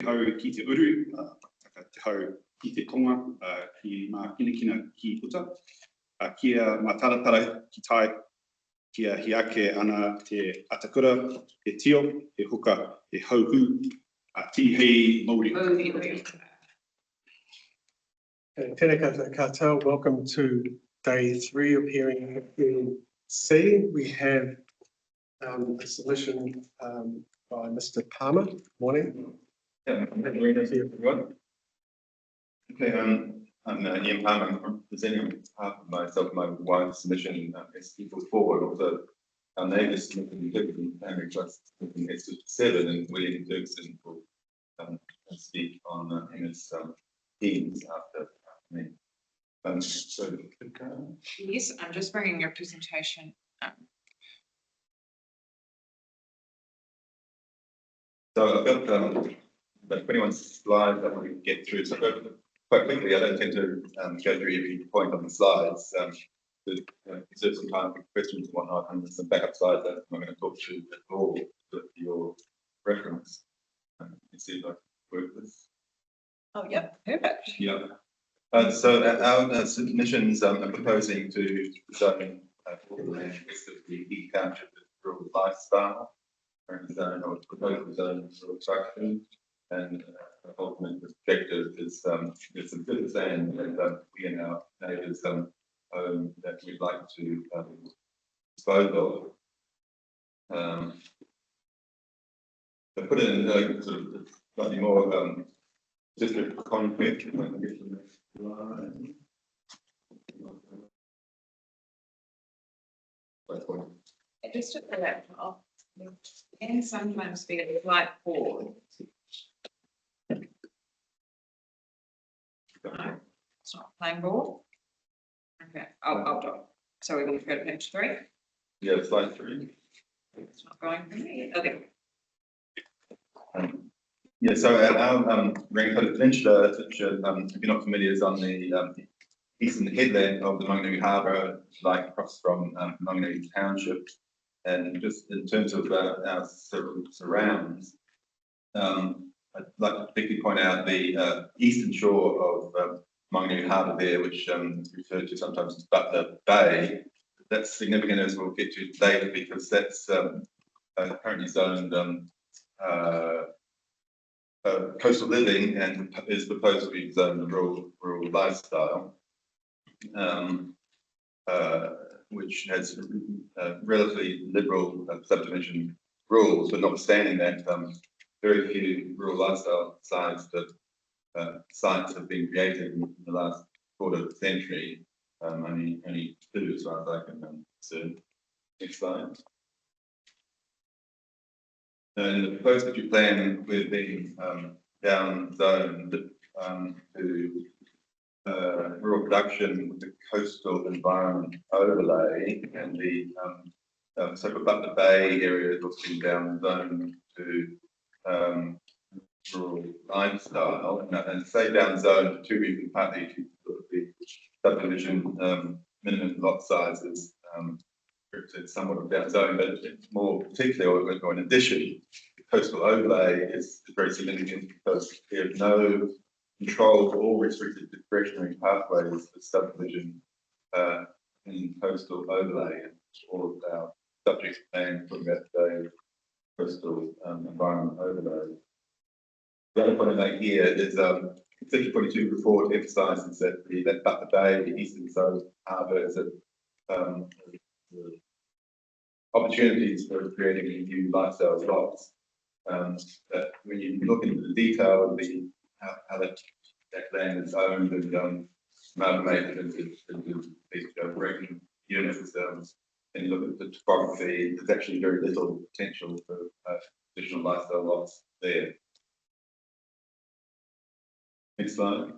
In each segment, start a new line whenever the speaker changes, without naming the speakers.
hau ki te uru, te hau ki te tonga, ki mā kinakina ki puta. Kia mā taratara ki tai, kia hiake ana te atakura, he tio, he huka, he hauhu, ti hei Māori.
Tēnā koutou, welcome to day 3 of hearing FNDC. We have a submission by Mr. Palmer. Morning.
Yeah, everyone. Okay, I'm Ian Palmer. I'm presenting on behalf of myself, my wife's submission is equal forward. Also, our neighbours submitting family trust submitting S7 and William Dirksen will speak on his themes after me. So,
yes, I'm just bringing your presentation up.
So I've got about 21 slides that we get through. So I'll go quite quickly. I don't tend to go through every point on the slides. Reserve some time for questions and whatnot, and some backup slides that I'm going to talk through at all for your reference. Let's see if I can work this.
Oh, yeah, perfect.
Yeah. So our submissions are proposing to zone for the land west of the East Township with rural lifestyle, current zone or proposed zone for construction, and the ultimate objective is there's some good land that we and our neighbours own that we'd like to dispose of. To put it in sort of slightly more just a concrete.
Just at the laptop, and sometimes be a slight forward. No, it's not playing ball. Okay, I'll do it. So we're going to go to page 3.
Yeah, slide 3.
It's not going for me. Okay.
Yeah, so our Raincoat Peninsula, which if you're not familiar, is on the eastern headland of the Manganui Harbour, like across from Manganui Township. And just in terms of our surrounds, I'd like to particularly point out the eastern shore of Manganui Harbour there, which is referred to sometimes as Butler Bay. That's significant, as we'll get to later, because that's currently zoned coastal living and is proposed to be zoned rural lifestyle, which has relatively liberal subdivision rules, but notwithstanding that, very few rural lifestyle sites have been created in the last quarter century. Only 2, as far as I can discern. Next slide. And the proposed budget plan, we've been down zoned to rural production with the coastal environment overlay, and the so for Butler Bay area is also been down zoned to rural lifestyle, and say down zoned for 2 reasons: partly to the subdivision minimum lot sizes. It's somewhat of down zone, but more particularly, or in addition, the coastal overlay is very significant because we have no control for all restricted discretionary pathways for subdivision in coastal overlay, and all of our subject plan talking about today coastal environment overlay. The other point I make here is the 2022 report emphasises that Butler Bay, the eastern side of harbour, is opportunities for creating new lifestyle lots. That when you look into the detail of how that land is owned and amalgamated into these working units, and you look at the topography, there's actually very little potential for additional lifestyle lots there. Next slide.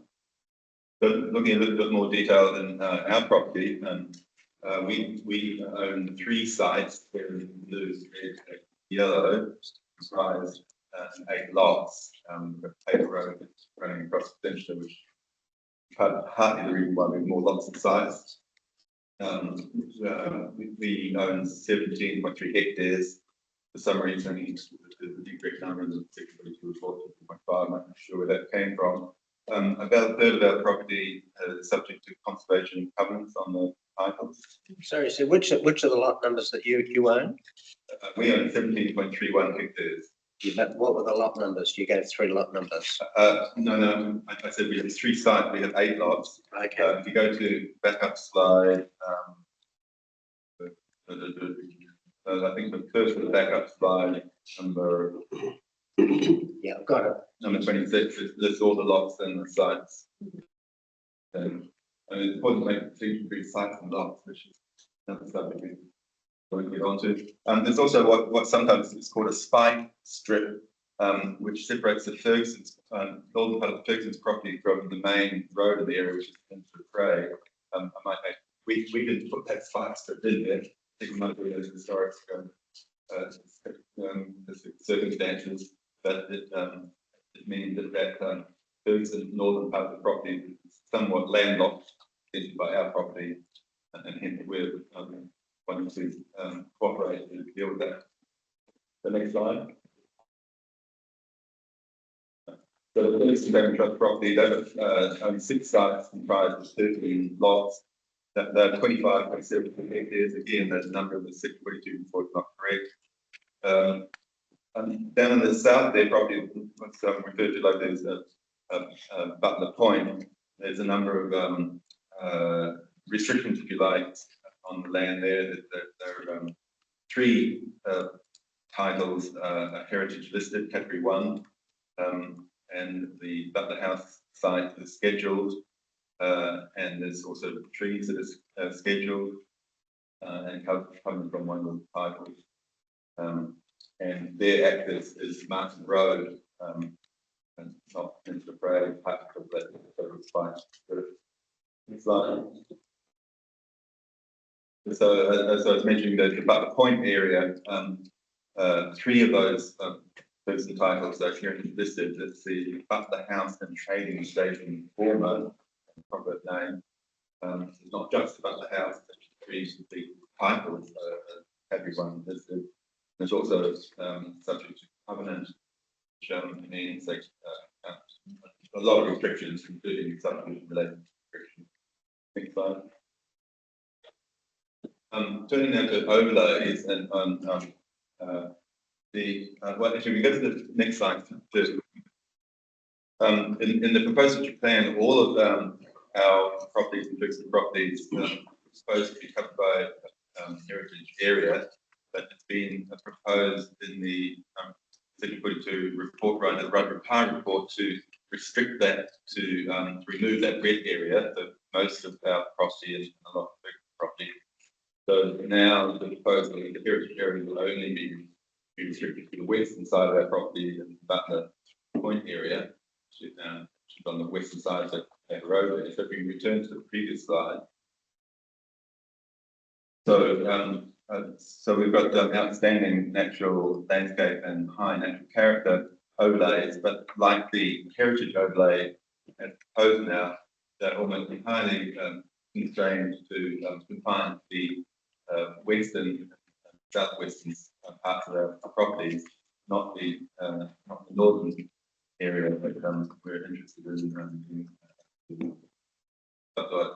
So looking a little bit more detail in our property, we own 3 sites here in blue, red, yellow, comprised 8 lots. Paper road running across the peninsula, which partly the reason why we have more lots of sites. We own 17.3 hectares. for some reason, the correct number in the section 42 report, 2.5, I'm not sure where that came from. About a third of our property is subject to conservation covenants on the titles.
Sorry, so which are the lot numbers that you own?
We own 17.31 hectares.
Yeah, but what were the lot numbers? You gave 3 lot numbers.
No, I said we have 3 sites, we have 8 lots.
Okay.
If you go to backup slide, I think the first of the backup slide, number
Yeah, I've got it.
number 26, it lists all the lots and the sites. And it's important to make distinction between sites and lots, which is another subject we won't get onto. There's also what sometimes is called a spike strip, which separates the Ferguson's northern part of the Ferguson's property from the main road in the area, which is into the Prey. I might make, we didn't put that spike strip in there. I think we might do those historic circumstances, but it means that Ferguson northern part of the property is somewhat landlocked by our property, and hence we're wanting to cooperate to deal with that. The next slide. So the Ferguson Family Trust property, they have only 6 sites comprised of 13 lots. They're 25.7 hectares. Again, that number of the 642 before it's not correct. And down in the south, their property, what's referred to like there's Butler Point. There's a number of restrictions, if you like, on the land there. There are 3 titles are heritage listed, category 1, and the Butler House site is scheduled. And there's also trees that are scheduled and coming from one of the titles. And their access is Martin Road, and not into the Prey, part of that fine. Next slide. So, as I was mentioning, the Butler Point area, 3 of those person titles are currently listed. It's the Butler House and Trading Station former proper name. It's not just about the house, but the titles everyone listed. There's also subject to covenant, which means like a lot of restrictions, including subdivision related restrictions. Next slide. Turning now to overlays and well, actually, we go to the next slide first. In the proposed strategic plan, all of our properties and fixed properties are supposed to be covered by heritage area, but it's been proposed in the section 42 report, right, the Rugby Pie report, to restrict that to remove that red area. So most of our property and a lot of big property. So now the proposal, the heritage area will only be restricted to the western side of our property and Butler Point area, which is on the western side of that road there. So if we return to the previous slide. So so we've got outstanding natural landscape and high natural character overlays, but like the heritage overlay as proposed now, they're almost entirely constrained to confine the western, southwestern parts of our properties, not the northern area that we're interested in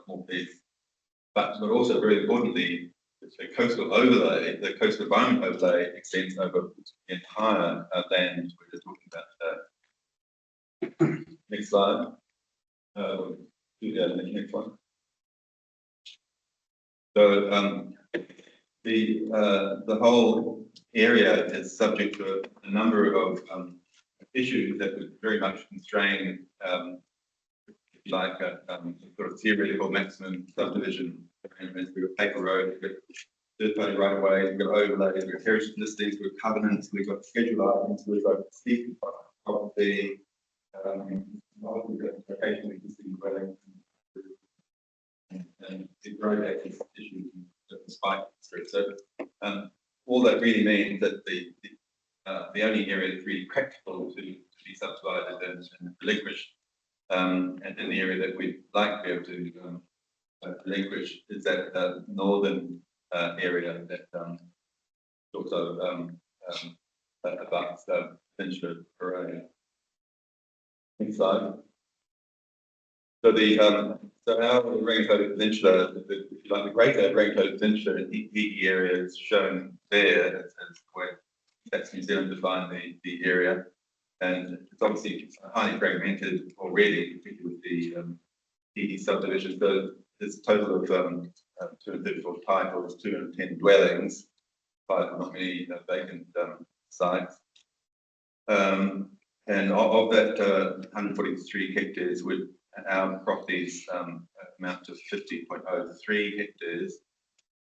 more peace. But also very importantly, the coastal overlay, the coastal environment overlay extends over the entire land we're just talking about today. Next slide. Next one. So the whole area is subject to a number of issues that would very much constrain, if you like, sort of theoretical maximum subdivision arrangements. We've got paper roads, we've got third-party right-of-ways, we've got overlays, we've got heritage listings, we've got covenants, we've got scheduled items, we've got steep property, occasionally existing dwelling, and the road access issues, the spike street. So all that really means that the only area that's really practical to be subdivided and relinquished, and in the area that we'd like to be able to relinquish is that northern area that also about Peninsula Parade. Next slide. So so our rain-coated peninsula, if you like, the greater rain-coated peninsula in the area is shown there as where that's New Zealand defined the area, and it's obviously highly fragmented already, particularly with the subdivision. So there's a total of 234 titles, 210 dwellings, 5 not many vacant sites. And of that 143 hectares, our properties amount to 50.03 hectares,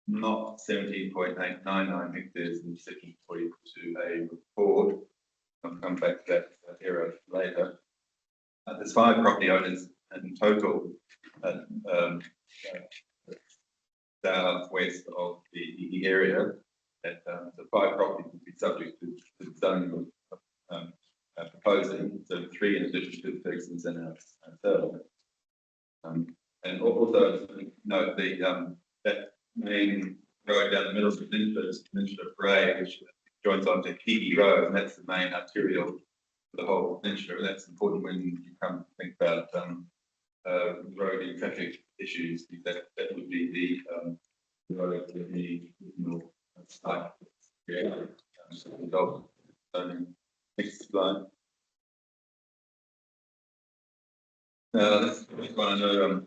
not 17.899 hectares in section 42A report. I'll come back to that era later. There's 5 property owners in total southwest of the area. That the 5 properties would be subject to the zoning proposing, so 3 in addition to the persons and ourselves. And also note that main road down the middle of the Peninsula Parade, which joins onto Kerikeri Road, and that's the main arterial for the whole peninsula. That's important when you come to think about road and traffic issues. That would be the road that the original site created. Next slide. This one I know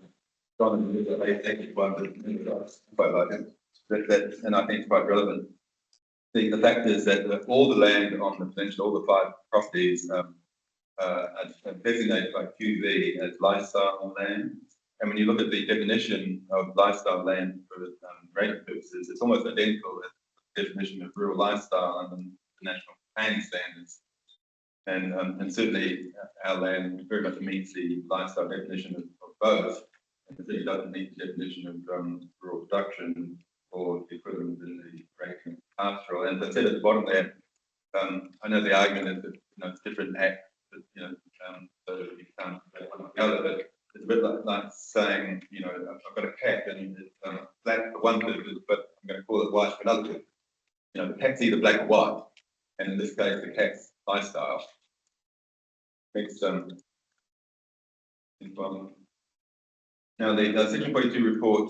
John is a one, but quite like it. And I think it's quite relevant. The fact is that all the land on the peninsula, all the 5 properties are designated by QV as lifestyle land. And when you look at the definition of lifestyle land for rating purposes, it's almost identical to the definition of rural lifestyle under the national planning standards. And certainly our land very much meets the lifestyle definition of both. And it really doesn't meet the definition of rural production or the equivalent in the ranking pastoral. And as I said at the bottom there, I know the argument is that it's different act, but so you can't one or the other. But it's a bit like saying, I've got a cat and it's black for one purpose, but I'm going to call it white for another purpose. The cat's either black or white, and in this case, the cat's lifestyle. Next, now the section 42 report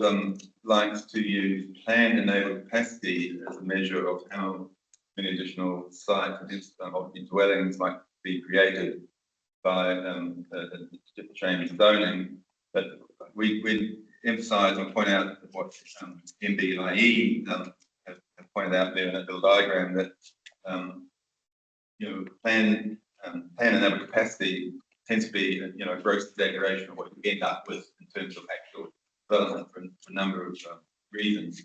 likes to use planned enabled capacity as a measure of how many additional sites and dwellings might be created by change zoning. But we emphasise and point out what MBIE have pointed out there in that little diagram that plan enabled capacity tends to be a gross exaggeration of what you end up with in terms of actual development for a number of reasons.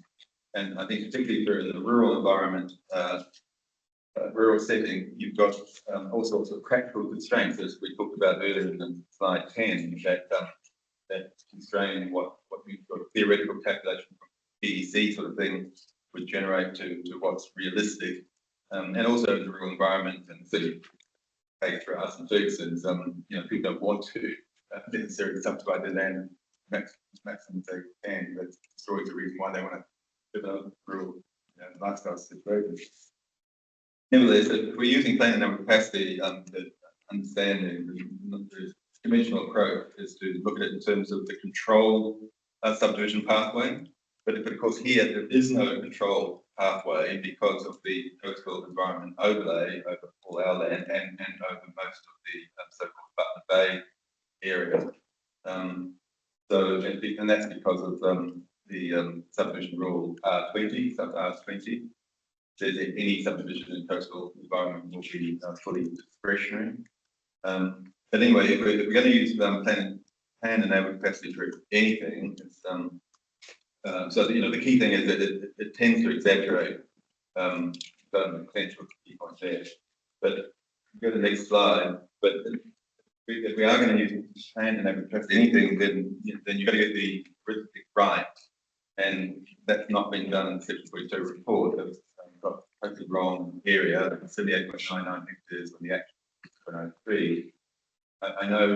And I think particularly for in the rural environment, rural setting, you've got all sorts of practical constraints, as we talked about earlier in slide 10, that constrain what we've got a theoretical calculation from PEC sort of thing would generate to what's realistic. And also in the rural environment, and city for us and Ferguson's, people don't want to necessarily subdivide their land maximum they can. That's always the reason why they want to develop rural lifestyle situations. Nevertheless, if we're using plan enabled capacity, the understanding the conventional approach is to look at it in terms of the controlled subdivision pathway. But of course here there is no controlled pathway because of the coastal environment overlay over all our land and over most of the so-called Butler Bay area. And that's because of the subdivision rule R20, sub R20. Says that any subdivision in coastal environment will be fully discretionary. But anyway, if we're going to use plan enabled capacity for anything, it's so the key thing is that it tends to exaggerate the potential key point there. But go to the next slide. But if we are going to use plan enabled capacity anything, then you've got to get the arithmetic right, and that's not been done in the section 42 report. It's got a totally wrong area. 78.99 hectares when the actual is 0.03. I know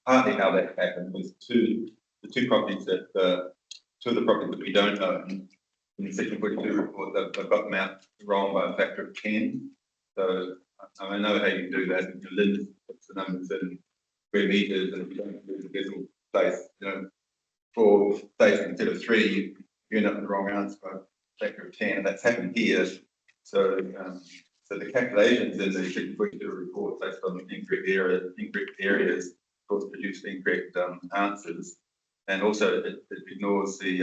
partly how that happened was the two properties that. Two of the properties that we don't own in the section 42 report, they've got them out wrong by a factor of 10. So I know how you do that. Lynn puts the numbers in square meters, and if you don't do the decimal place, for say instead of 3, you end up with the wrong answer by a factor of 10, and that's happened here. So so the calculations in the Section 42 report based on incorrect areas, of course, produce incorrect answers, and also it ignores the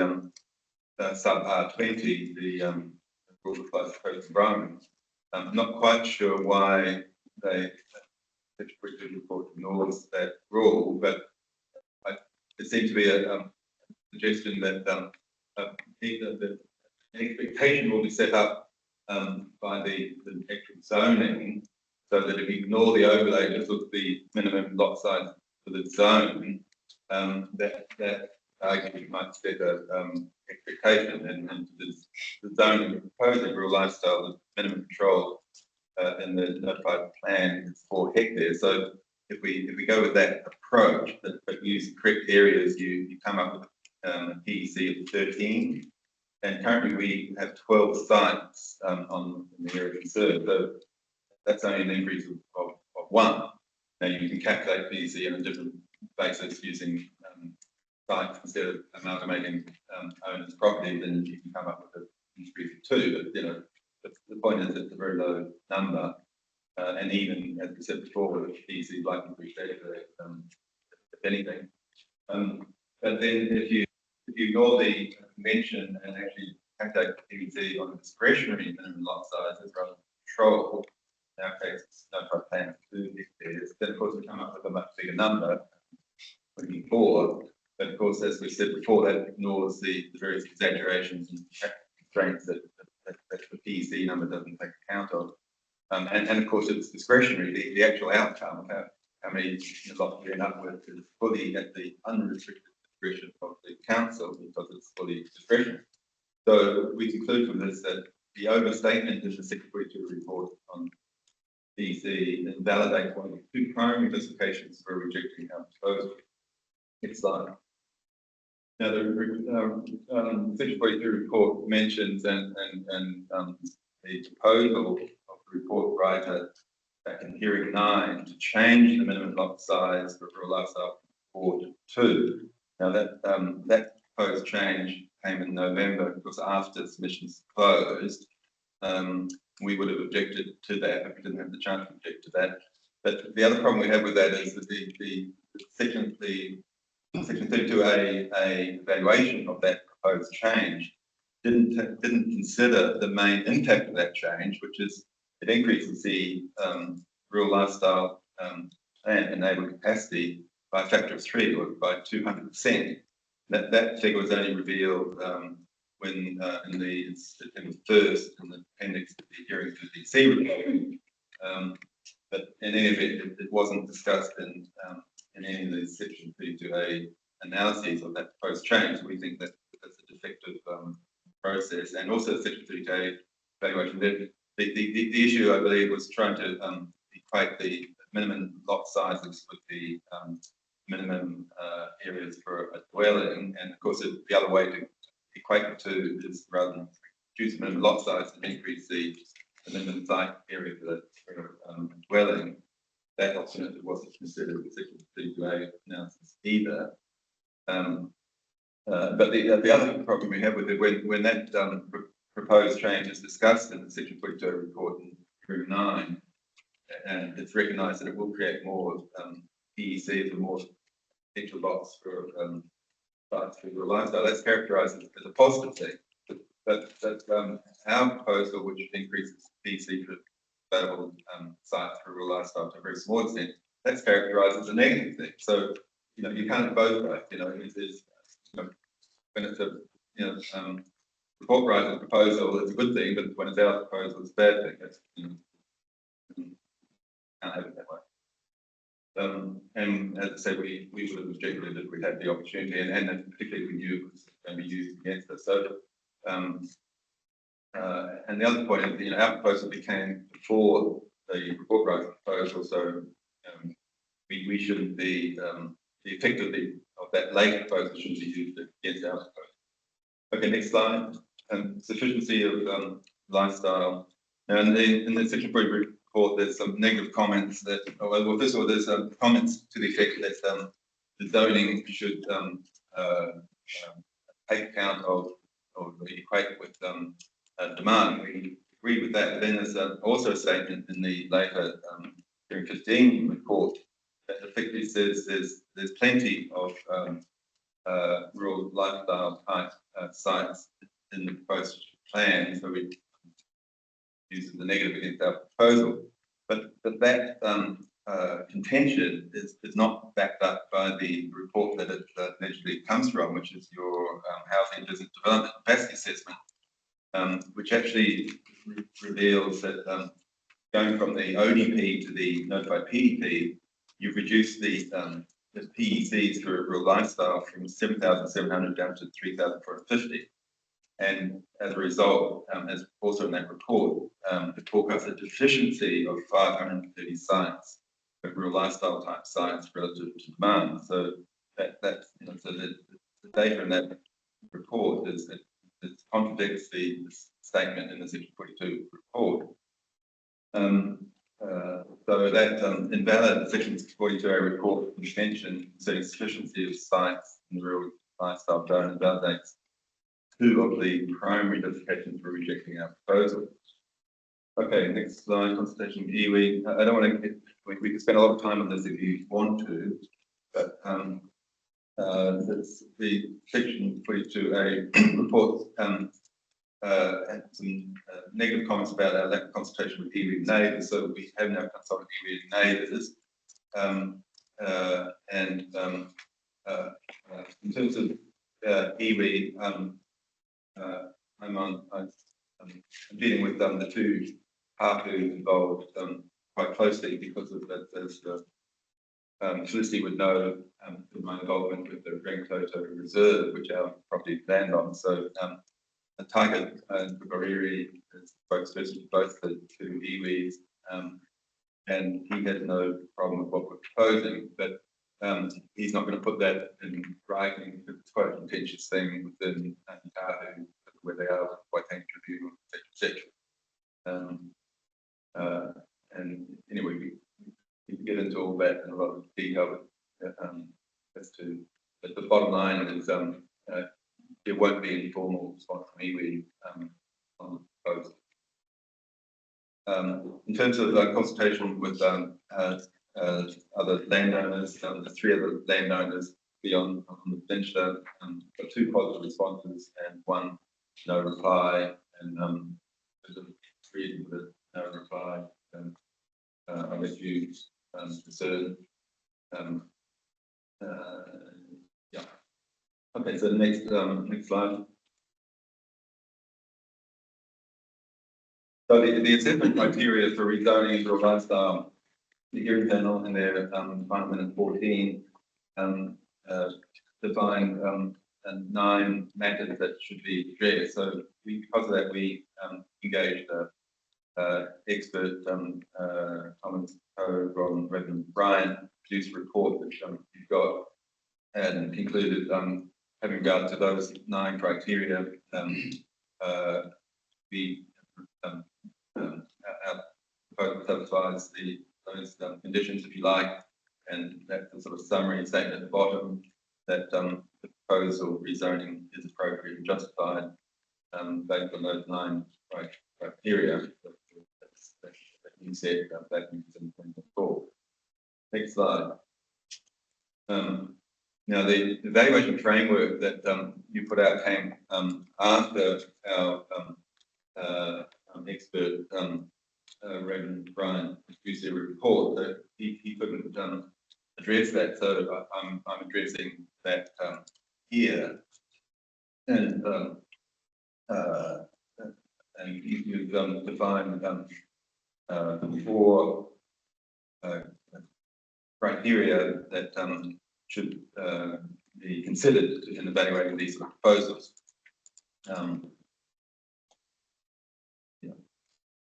sub R20, the rule applies to host environment. I'm not quite sure why the Section 42 report ignores that rule, but it seems to be a suggestion that the expectation will be set up by the actual zoning, so that if you ignore the overlay, just look at the minimum lot size for the zone, that arguably might set a expectation, and the zoning we're proposing rural lifestyle, the minimum control in the notified plan is 4 hectares. So if we go with that approach, but use the correct areas, you come up with a PEC of 13. And currently we have 12 sites in the area concerned. So that's only an increase of 1. Now you can calculate PEC on a different basis using sites instead of amalgamating owners' property, then you can come up with an increase of 2. But the point is it's a very low number. And even as we said before, the PEC is likely to be better, if anything. But then if you ignore the convention and actually calculate the PEC on a discretionary minimum lot sizes rather than control, in our case, it's notified plan of 2 hectares, then of course we come up with a much bigger number, 24. But of course, as we said before, that ignores the various exaggerations and constraints that the PEC number doesn't take account of. And of course, it's discretionary. The actual outcome of how many lots we end up with is fully at the unrestricted discretion of the council, because it's fully discretionary. So we conclude from this that the overstatement of the Section 42 report on PEC invalidates one of the 2 primary justifications for rejecting our proposal. Next slide. Now, the Section 42 report mentions and the proposal of the report writer back in hearing 9 to change the minimum lot size for rural lifestyle from 4 to 2. Now that proposed change came in November, because after submissions closed, we would have objected to that if we didn't have the chance to object to that. But the other problem we have with that is that the Section 32A evaluation of that proposed change didn't consider the main impact of that change, which is it increases the rural lifestyle plan enabling capacity by a factor of 3, or by 200%. That figure was only revealed when in the first in the appendix to the hearing to the FNDC report. But in any event, it wasn't discussed in any of the Section 32A analyses of that proposed change. We think that that's a defective process, and also Section 32A evaluation. The issue, I believe, was trying to equate the minimum lot sizes with the minimum areas for a dwelling, and of course the other way to equate the two is rather than reduce the minimum lot size and increase the minimum site area for a dwelling. That alternative wasn't considered in Section 32A analysis either. But the other problem we have with it, when that proposed change is discussed in the Section 42 report in Hearing 9, and it's recognised that it will create more PECs and more potential lots for rural lifestyle, that's characterised as a positive thing. But our proposal, which increases PEC for available sites for rural lifestyle to a very small extent, that's characterised as a negative thing. So you can't have both, right? When it's a report writer's proposal, it's a good thing, but when it's our proposal, it's a bad thing. That's, can't have it that way. And as I said, we would have objected if we had the opportunity, and particularly if we knew it was going to be used against us. So, and the other point is, our proposal became before the report writer's proposal, so we shouldn't be the effect of that later proposal shouldn't be used against our proposal. Okay, next slide. Sufficiency of lifestyle. Now, in the Section report, there's some negative comments that, well, first of all, there's comments to the effect that the zoning should take account of or equate with demand. We agree with that. But then there's also a statement in the later 2015 report that effectively says there's plenty of rural lifestyle type sites in the proposed plan, so we use the negative against our proposal. But that contention is not backed up by the report that it allegedly comes from, which is your housing business development capacity assessment, which actually reveals that going from the ODP to the notified PDP, you've reduced the PECs for rural lifestyle from 7,700 down to 3,450. And as a result, as also in that report, it forecasts a deficiency of 530 sites, of rural lifestyle type sites relative to demand. So that's so the data in that report is it contradicts the statement in the Section 42 report. So that invalid Section 42A report contention concerning sufficiency of sites in the rural lifestyle zone invalidates two of the primary justifications for rejecting our proposal. Okay, next slide, consultation with iwi. I don't want to, we can spend a lot of time on this if you want to, but that's the Section 42A report had some negative comments about our lack of consultation with iwi neighbours, so we have now consulted iwi neighbours. In terms of iwi, I'm dealing with the two parties involved quite closely because of that. As Felicity would know, with my involvement with the Rangitoto Reserve, which our property land on. So Tiger and Kerikeri is spokesperson for both the two iwis, and he had no problem with what we're proposing, but he's not going to put that in writing because it's quite a contentious thing within Tahu, where they are quite review, etc. And anyway, we can get into all that in a lot of detail as to, but the bottom line is there won't be any formal response from iwi on the proposal. In terms of consultation with other landowners, the three other landowners beyond on the peninsula, got two positive responses and one no reply, and three with no reply. I let you discern. Yeah. Okay, so next slide. So the assessment criteria for rezoning rural lifestyle, the hearing panel in their final minute 14 defined 9 matters that should be addressed. So because of that, we engaged expert Thomas Cove from Reverend Brian, produced a report which you've got, and concluded having regard to those 9 criteria, our proposal satisfies those conditions, if you like, and that's the sort of summary statement at the bottom that the proposal rezoning is appropriate and justified based on those 9 criteria that you said back in 2024. Next slide. Now, the evaluation framework that you put out came after our expert Reverend Brian produced a report that he couldn't address that, so I'm addressing that here, and you've defined 4 criteria that should be considered in evaluating these sort of proposals.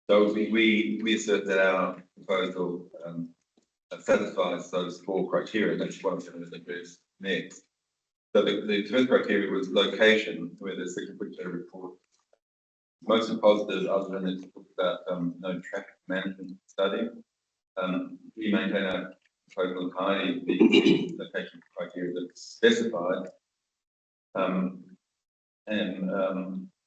So we assert that our proposal satisfies those 4 criteria. That's what I'm going to address next. So the first criteria was location, where the Section 42 report mostly positive, other than it's talked about no traffic management study. We maintain our proposal highly the location criteria that's specified.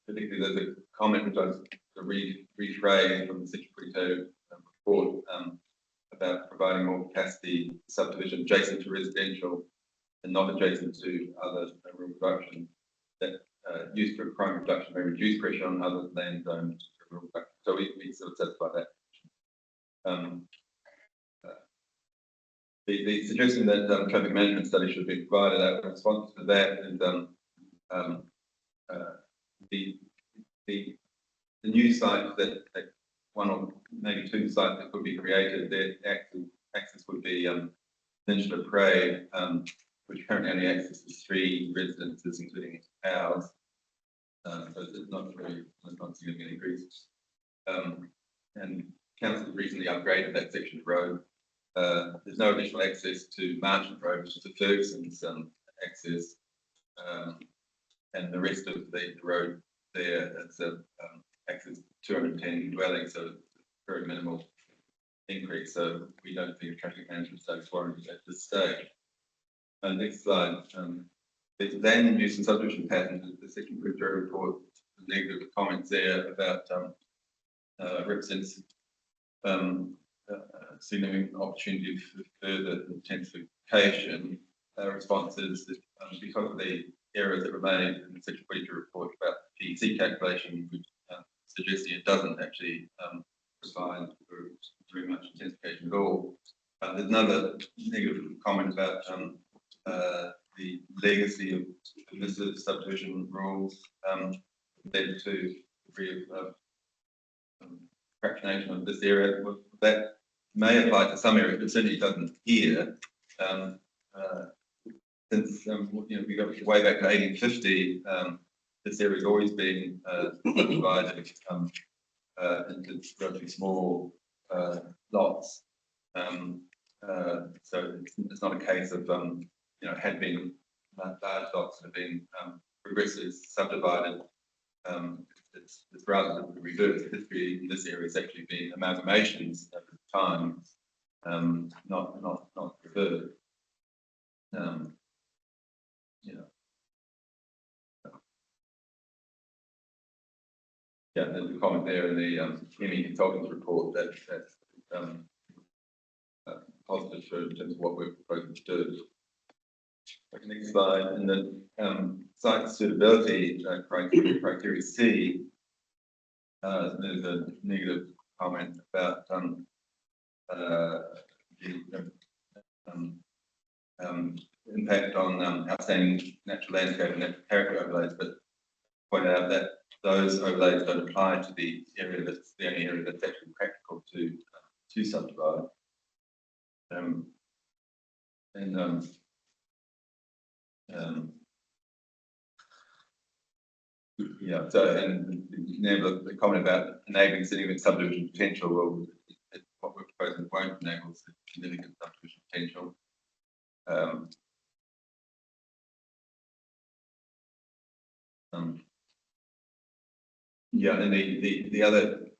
Particularly there's a comment which I was to rephrase from the Secretary report about providing more capacity subdivision adjacent to residential and not adjacent to other rural production. That used for crime reduction may reduce pressure on other land zones for rural production. So we sort of satisfy that. The suggestion that traffic management study should be provided, our response to that is the new site that one or maybe two sites that could be created, their access would be Peninsula Parade, which currently only accesses 3 residences, including ours. So it's not a significant increase. And council recently upgraded that section of road. There's no additional access to Marchant Road, which is the Ferguson's access, and the rest of the road there, it's access to 210 dwellings, so very minimal increase. So we don't think a traffic management study is warranted at this stage. Next slide. The land use and subdivision pattern, the second report, negative comments there about represents significant opportunity for further intensification. Responses because of the errors that were made in the Secretary report about the PEC calculation, which suggesting it doesn't actually provide for very much intensification at all. There's another negative comment about the legacy of permissive subdivision rules led to degree of fractionation of this area. That may apply to some areas, but certainly doesn't here. Since we go way back to 1850, this area has always been subdivided into relatively small lots. So it's not a case of had been large lots that have been progressively subdivided. It's rather than reverse history. This area has actually been amalgamations at the time, not reversed. Yeah, there's a comment there in the ME consultants report that's positive in terms of what we're proposing to do. Next slide, and then site suitability criteria C. There's a negative comment about impact on outstanding natural landscape and natural character overlays, but point out that those overlays don't apply to the area that's the only area that's actually practical to subdivide. Yeah, so and the comment about enabling significant subdivision potential, well, what we're proposing won't enable significant subdivision potential. Yeah, and the other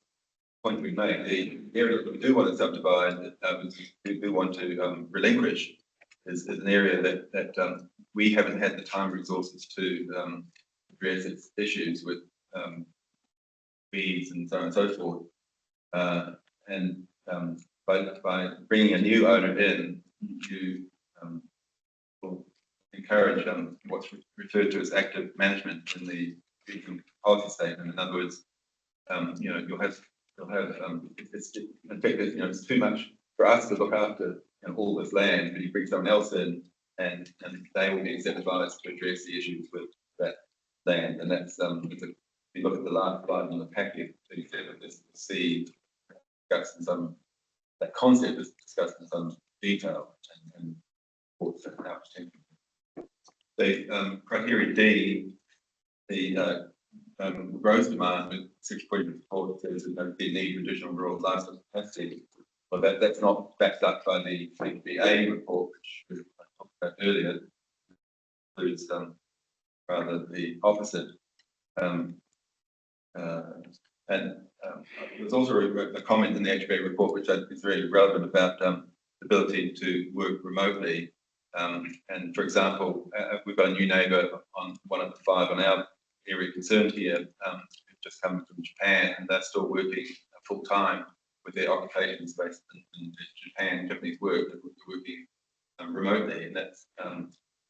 point we make, the area that we do want to subdivide, we do want to relinquish, is an area that we haven't had the time resources to address its issues with weeds and so on and so forth. And by bringing a new owner in, you will encourage what's referred to as active management in the policy statement. In other words, you'll have it's in fact it's too much for us to look after all this land, but you bring someone else in and they will be incentivized to address the issues with that land. And that's if you look at the last slide in the packet, 37, this C discussed in some, that concept is discussed in some detail and the criteria D, the growth demand with 6.4 says that they need additional rural livestock capacity. Well, that's not backed up by the BA report, which I talked about earlier. Includes rather the opposite. There's also a comment in the HBA report which is very relevant about the ability to work remotely. And for example, we've got a new neighbour on one of the 5 on our area concerned here, who've just come from Japan, and they're still working full time with their occupations based in Japan, Japanese work, they're working remotely, and that's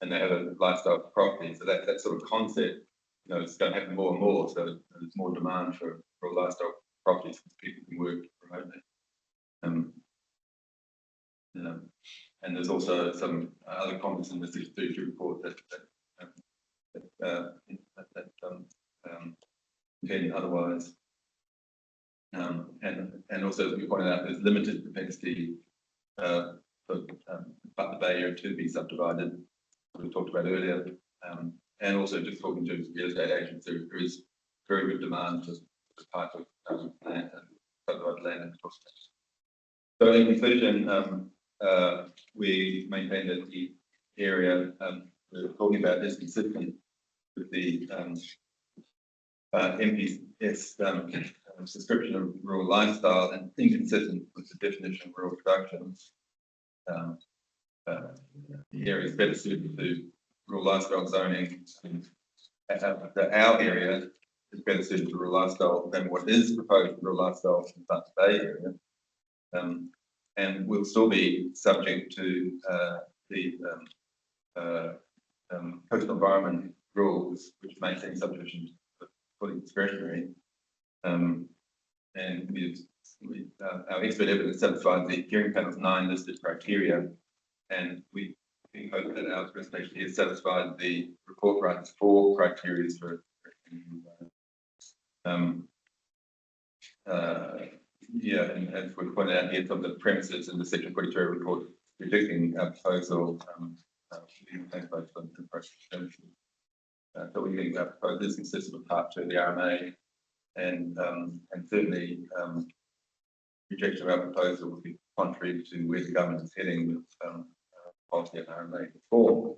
and they have a lifestyle property. So that sort of concept, you know, it's going to happen more and more. So there's more demand for lifestyle properties because people can work remotely. And there's also some other comments in the 632 report that intend otherwise. And also, as we pointed out, there's limited propensity for Butler Bay area to be subdivided, as we talked about earlier. And also, just talking to real estate agents, there is very good demand for this type of land, subdivided land. So, in conclusion, we maintain that the area we're talking about is consistent with the MPS description of rural lifestyle and inconsistent with the definition of rural production. The area is better suited to rural lifestyle zoning. Our area is better suited to rural lifestyle than what is proposed for rural lifestyle in the Butler Bay area. And will still be subject to the coastal environment rules, which maintain subdivision fully discretionary. And our expert evidence satisfies the hearing panel's 9 listed criteria, and we hope that our presentation here satisfied the report writer's 4 criteria for. And as we pointed out here, some of the premises in the Section 43 report rejecting our proposal so we think our proposal is consistent with Part 2 of the RMA, and certainly rejection of our proposal would be contrary to where the government is heading with policy and RMA reform.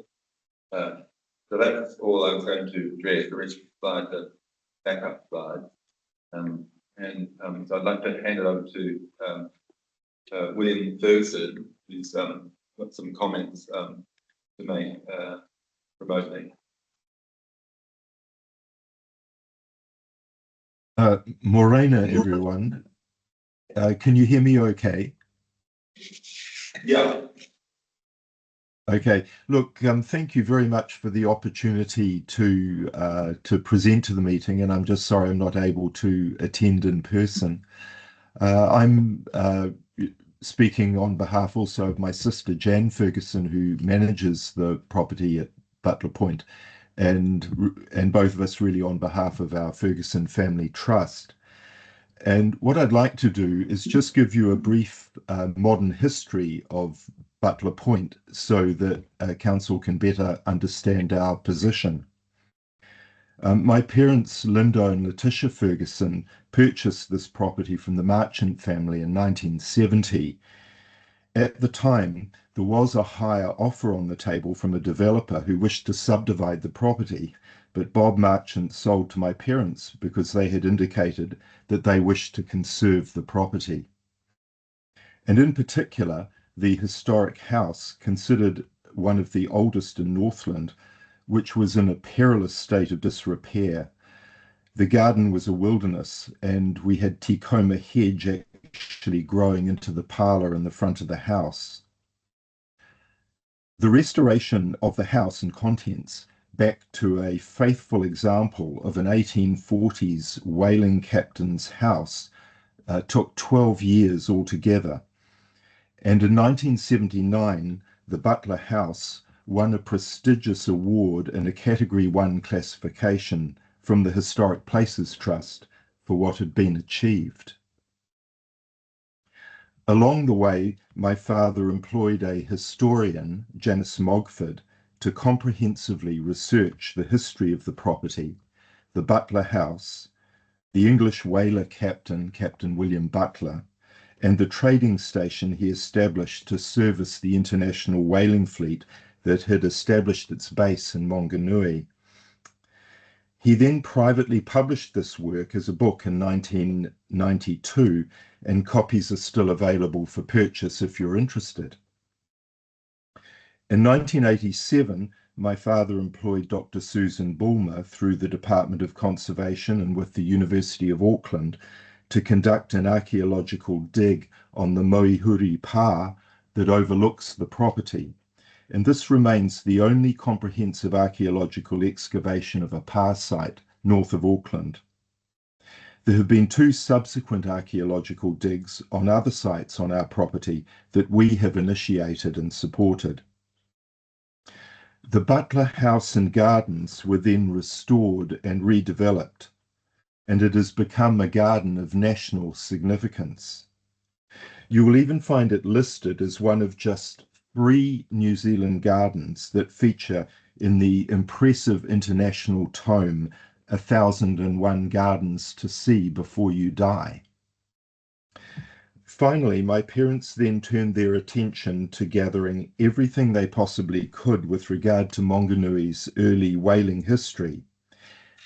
So that's all I was going to address. The rest of the slide, the backup slide. So I'd like to hand it over to William Ferguson, who's got some comments to make remotely.
Morena, everyone. Can you hear me okay?
Yeah.
Okay. Look, thank you very much for the opportunity to present to the meeting, and I'm just sorry I'm not able to attend in person. I'm speaking on behalf also of my sister Jan Ferguson, who manages the property at Butler Point, and both of us really on behalf of our Ferguson Family Trust. And what I'd like to do is just give you a brief modern history of Butler Point so that Council can better understand our position. My parents, Linda and Letitia Ferguson, purchased this property from the Marchant family in 1970. At the time, there was a higher offer on the table from a developer who wished to subdivide the property, but Bob Marchant sold to my parents because they had indicated that they wished to conserve the property. And in particular, the historic house, considered one of the oldest in Northland, which was in a perilous state of disrepair. The garden was a wilderness, and we had Tecoma hedge actually growing into the parlour in the front of the house. The restoration of the house and contents back to a faithful example of an 1840s whaling captain's house took 12 years altogether. And in 1979, the Butler House won a prestigious award in a Category 1 classification from the Historic Places Trust for what had been achieved. Along the way, my father employed a historian, Janice Mogford, to comprehensively research the history of the property, the Butler House, the English whaler captain, Captain William Butler, and the trading station he established to service the international whaling fleet that had established its base in Maunganui. He then privately published this work as a book in 1992, and copies are still available for purchase if you're interested. In 1987, my father employed Dr. Susan Bulmer through the Department of Conservation and with the University of Auckland to conduct an archaeological dig on the Moihuri Pā that overlooks the property. And this remains the only comprehensive archaeological excavation of a pā site north of Auckland. There have been 2 subsequent archaeological digs on other sites on our property that we have initiated and supported. The Butler House and Gardens were then restored and redeveloped, and it has become a garden of national significance. You will even find it listed as one of just 3 New Zealand gardens that feature in the impressive international tome 1001 Gardens to See Before You Die. Finally, my parents then turned their attention to gathering everything they possibly could with regard to Monganui's early whaling history,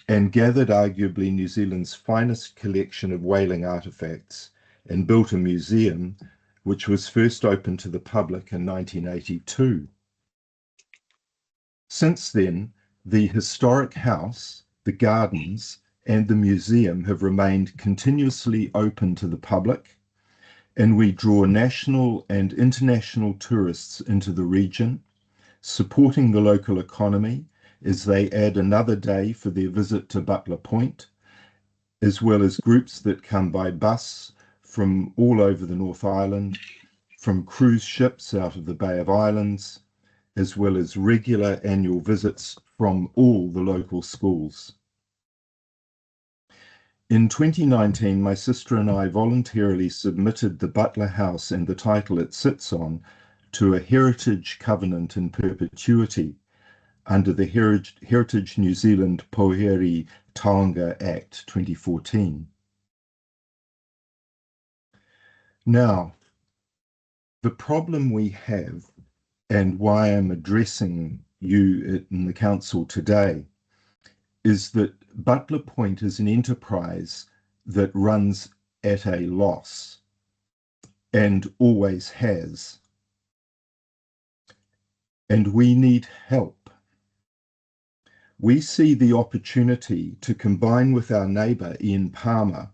and gathered arguably New Zealand's finest collection of whaling artefacts and built a museum which was first opened to the public in 1982. Since then, the historic house, the gardens, and the museum have remained continuously open to the public, and we draw national and international tourists into the region, supporting the local economy as they add another day for their visit to Butler Point, as well as groups that come by bus from all over the North Island, from cruise ships out of the Bay of Islands, as well as regular annual visits from all the local schools. In 2019, my sister and I voluntarily submitted the Butler House and the title it sits on to a Heritage Covenant in Perpetuity under the Heritage New Zealand Pohere Taonga Act 2014. Now, the problem we have, and why I'm addressing you in the council today, is that Butler Point is an enterprise that runs at a loss and always has. And we need help. We see the opportunity to combine with our neighbour Ian Palmer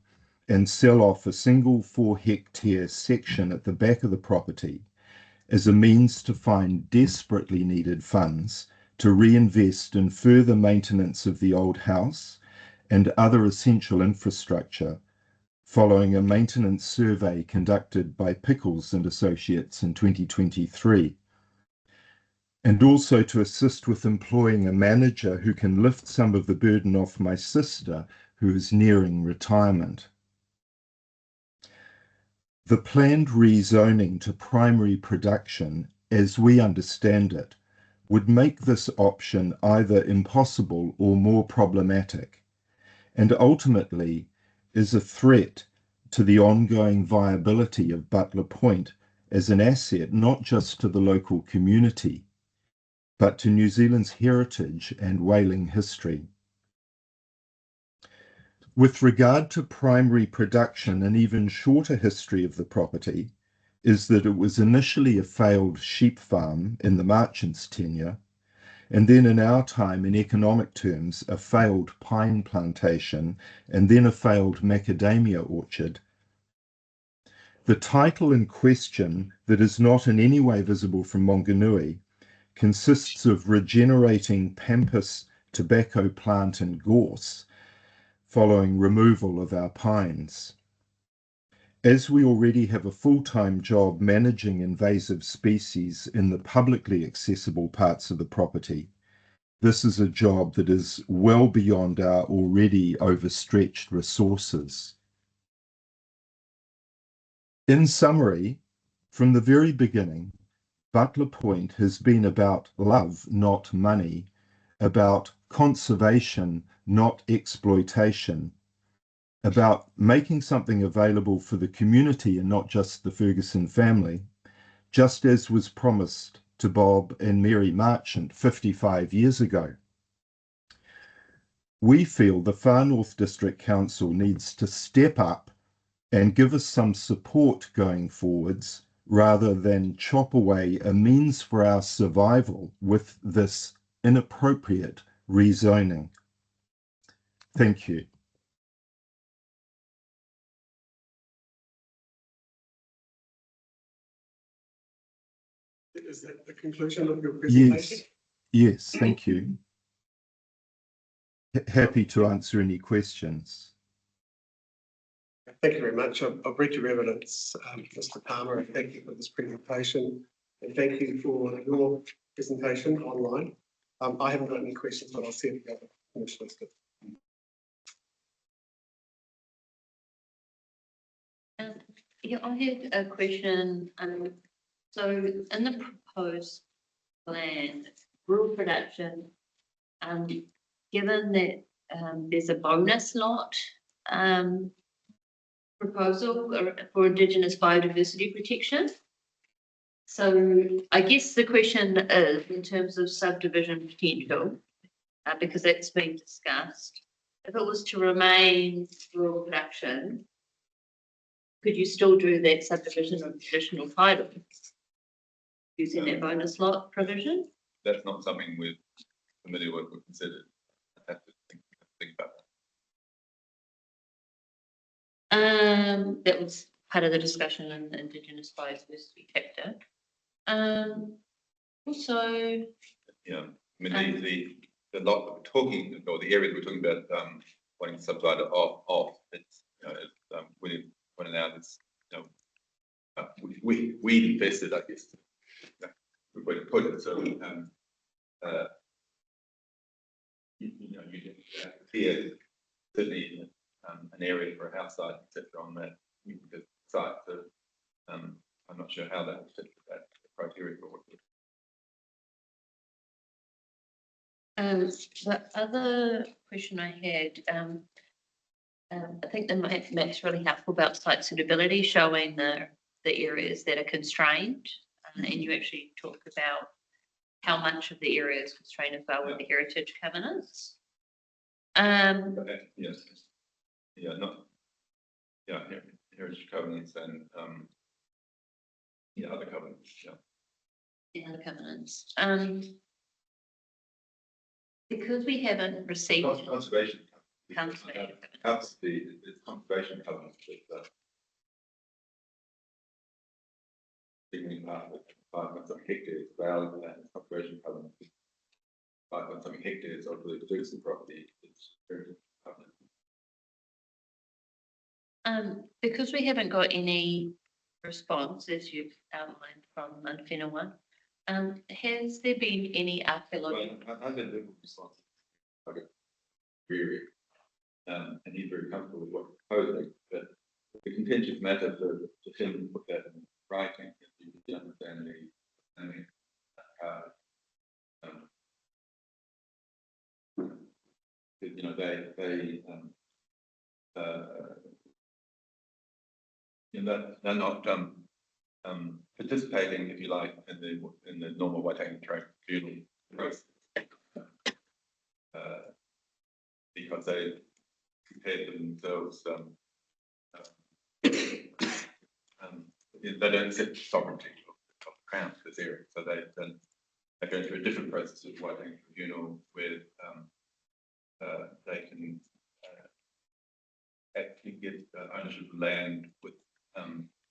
and sell off a single 4-hectare section at the back of the property as a means to find desperately needed funds to reinvest in further maintenance of the old house and other essential infrastructure following a maintenance survey conducted by Pickles and Associates in 2023, and also to assist with employing a manager who can lift some of the burden off my sister, who is nearing retirement. The planned rezoning to primary production, as we understand it, would make this option either impossible or more problematic, and ultimately is a threat to the ongoing viability of Butler Point as an asset not just to the local community, but to New Zealand's heritage and whaling history. With regard to primary production, an even shorter history of the property is that it was initially a failed sheep farm in the Marchant's tenure, and then in our time, in economic terms, a failed pine plantation, and then a failed macadamia orchard. The title in question, that is not in any way visible from Monganui, consists of regenerating pampas tobacco plant and gorse, following removal of our pines. As we already have a full-time job managing invasive species in the publicly accessible parts of the property, this is a job that is well beyond our already overstretched resources. In summary, from the very beginning, Butler Point has been about love, not money, about conservation, not exploitation, about making something available for the community and not just the Ferguson family, just as was promised to Bob and Mary Marchant 55 years ago. we feel the Far North District Council needs to step up and give us some support going forwards rather than chop away a means for our survival with this inappropriate rezoning. Thank you.
Is that the conclusion of your presentation?
Yes, thank you. Happy to answer any questions.
Thank you very much. I've read your evidence, Mr. Palmer, and thank you for this presentation. And thank you for your presentation online. I haven't got any questions, but I'll see if the other commissioners do.
Yeah, I had a question. So in the proposed plan, rural production, given that there's a bonus lot proposal for Indigenous biodiversity protection. So I guess the question is in terms of subdivision potential, because that's been discussed, if it was to remain rural production, could you still do that subdivision of traditional title using that bonus lot provision?
That's not something we're familiar with or considered. I have to think about that.
That was part of the discussion in the Indigenous biodiversity chapter. Also,
Yeah, I mean, the lot that we're talking, or the area that we're talking about, wanting to subdivide it off, it's, you know, it's, William pointed out, it's, you know, we invested, I guess, the way to put it. So, you know, you can clear certainly an area for a house site, etc. on that site. So, I'm not sure how that would fit with that criteria for what.
the other question I had, I think the map's really helpful about site suitability, showing the areas that are constrained, and you actually talk about how much of the area is constrained as well with the heritage covenants.
Yes, yeah, not, yeah, heritage covenants and yeah, other covenants, yeah.
The other covenants. Because we haven't received
Conservation.
Conservation
It's conservation covenants with digging part of 5.something hectares of our land, conservation covenant. 5.something hectares of the Ferguson property. It's heritage covenant.
because we haven't got any response, as you've outlined from Whenua, has there been any archaeological?
Well, I've been doing response. I got query, and he's very comfortable with what we're proposing, but the contentious matter for him to put that in writing, if you understand you know, you know, they're not participating, if you like, in the normal Waitangi tribunal process, because they compared themselves. They don't accept sovereignty of the Crown for this area, so they're going through a different process of Waitangi tribunal where they can actually get ownership of land with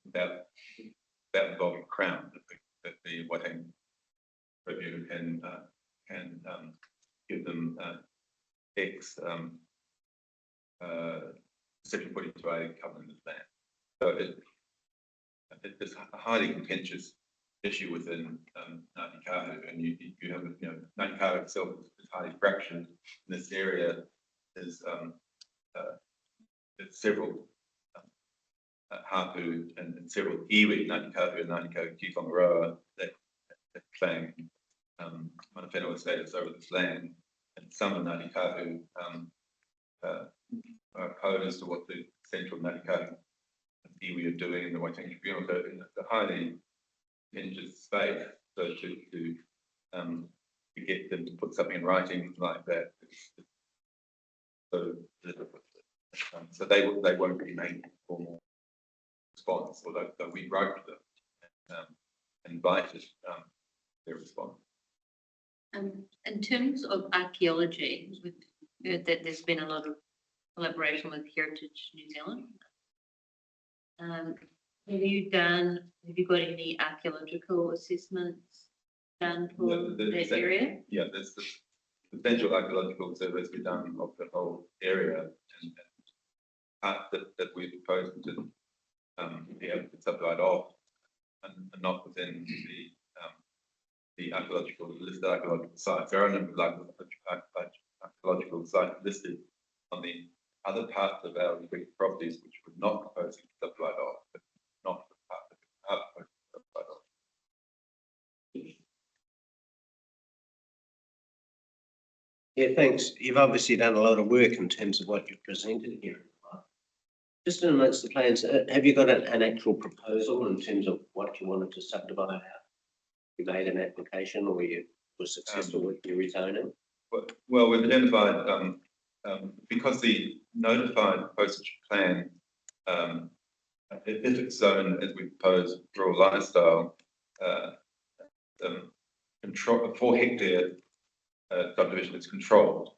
without involving Crown. That the Waitangi tribunal can give them X essentially put into a covenant of land. So it's a highly contentious issue within Ngāti Kahu, and you have, you know, Ngāti Kahu itself is highly fractured. This area is there's several hapu and several iwi, Ngāti Kahu and Ngāti Kahu ki Whangaroa, that claim mana whenua status over this land, and some of Ngāti Kahu are opposed to what the central Ngāti Kahu iwi are doing in the Waitangi Tribunal. So it's a highly contentious space. So to get them to put something in writing like that, So, so they won't be making a formal response, although we wrote to them and invited their response.
In terms of archaeology, we've heard that there's been a lot of collaboration with Heritage New Zealand. Have you got any archaeological assessments done for that area?
Yeah, there's the substantial archaeological surveys we've done of the whole area, and part that we proposed to be able to subdivide off and not within the archaeological listed archaeological sites. There are a number of archaeological sites listed on the other parts of our properties which we're not proposing to subdivide off, but not the part that we are proposing to subdivide off.
Yeah, thanks. You've obviously done a lot of work in terms of what you've presented here. Just in amongst the plans, have you got an actual proposal in terms of what you wanted to subdivide out? You made an application, or you were successful with your rezoning?
Well, we've identified, because the notified postage plan, if it's zoned as we propose rural lifestyle, control 4 hectare subdivision is controlled.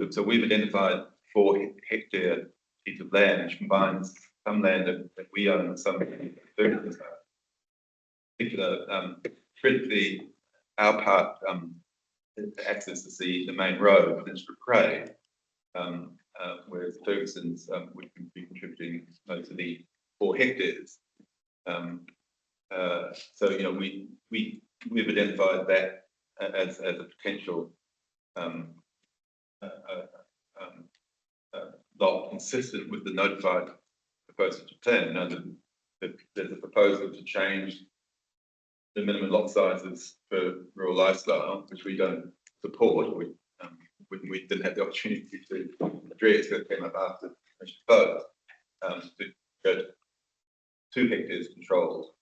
So we've identified 4 hectare piece of land, which combines some land that we own and some Ferguson's own. Particular, critically, our part accesses the main road, Minister Cray, whereas Ferguson's would be contributing most of the 4 hectares. So you know, we've identified that as a potential lot consistent with the notified postage plan. Now, there's a proposal to change the minimum lot sizes for rural lifestyle, which we don't support. We didn't have the opportunity to address, that came up after the vote, to go to 2 hectares controlled.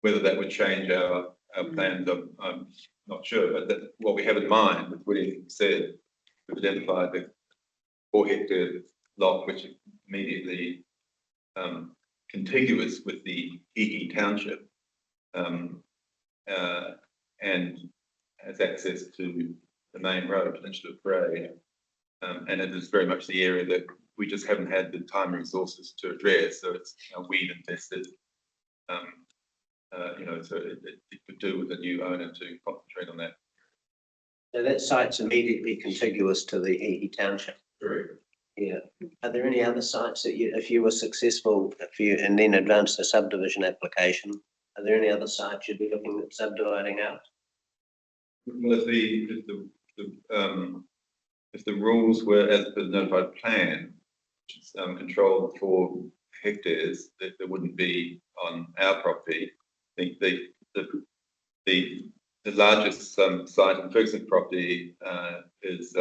Whether that would change our plans, I'm not sure, but what we have in mind, as William said, we've identified the 4 hectare lot, which is immediately contiguous with the Hihi township, and has access to the main road, Peninsula Parade, and it is very much the area that we just haven't had the time and resources to address. So it's weed infested. You know, so it could do with a new owner to concentrate on that.
So that site's immediately contiguous to the Hihi township.
Correct.
Yeah. Are there any other sites that if you were successful, and then advanced a subdivision application, are there any other sites you'd be looking at subdividing out?
Well, if the rules were as per the notified plan, which is controlled for hectares, that there wouldn't be on our property. The largest site in Ferguson property is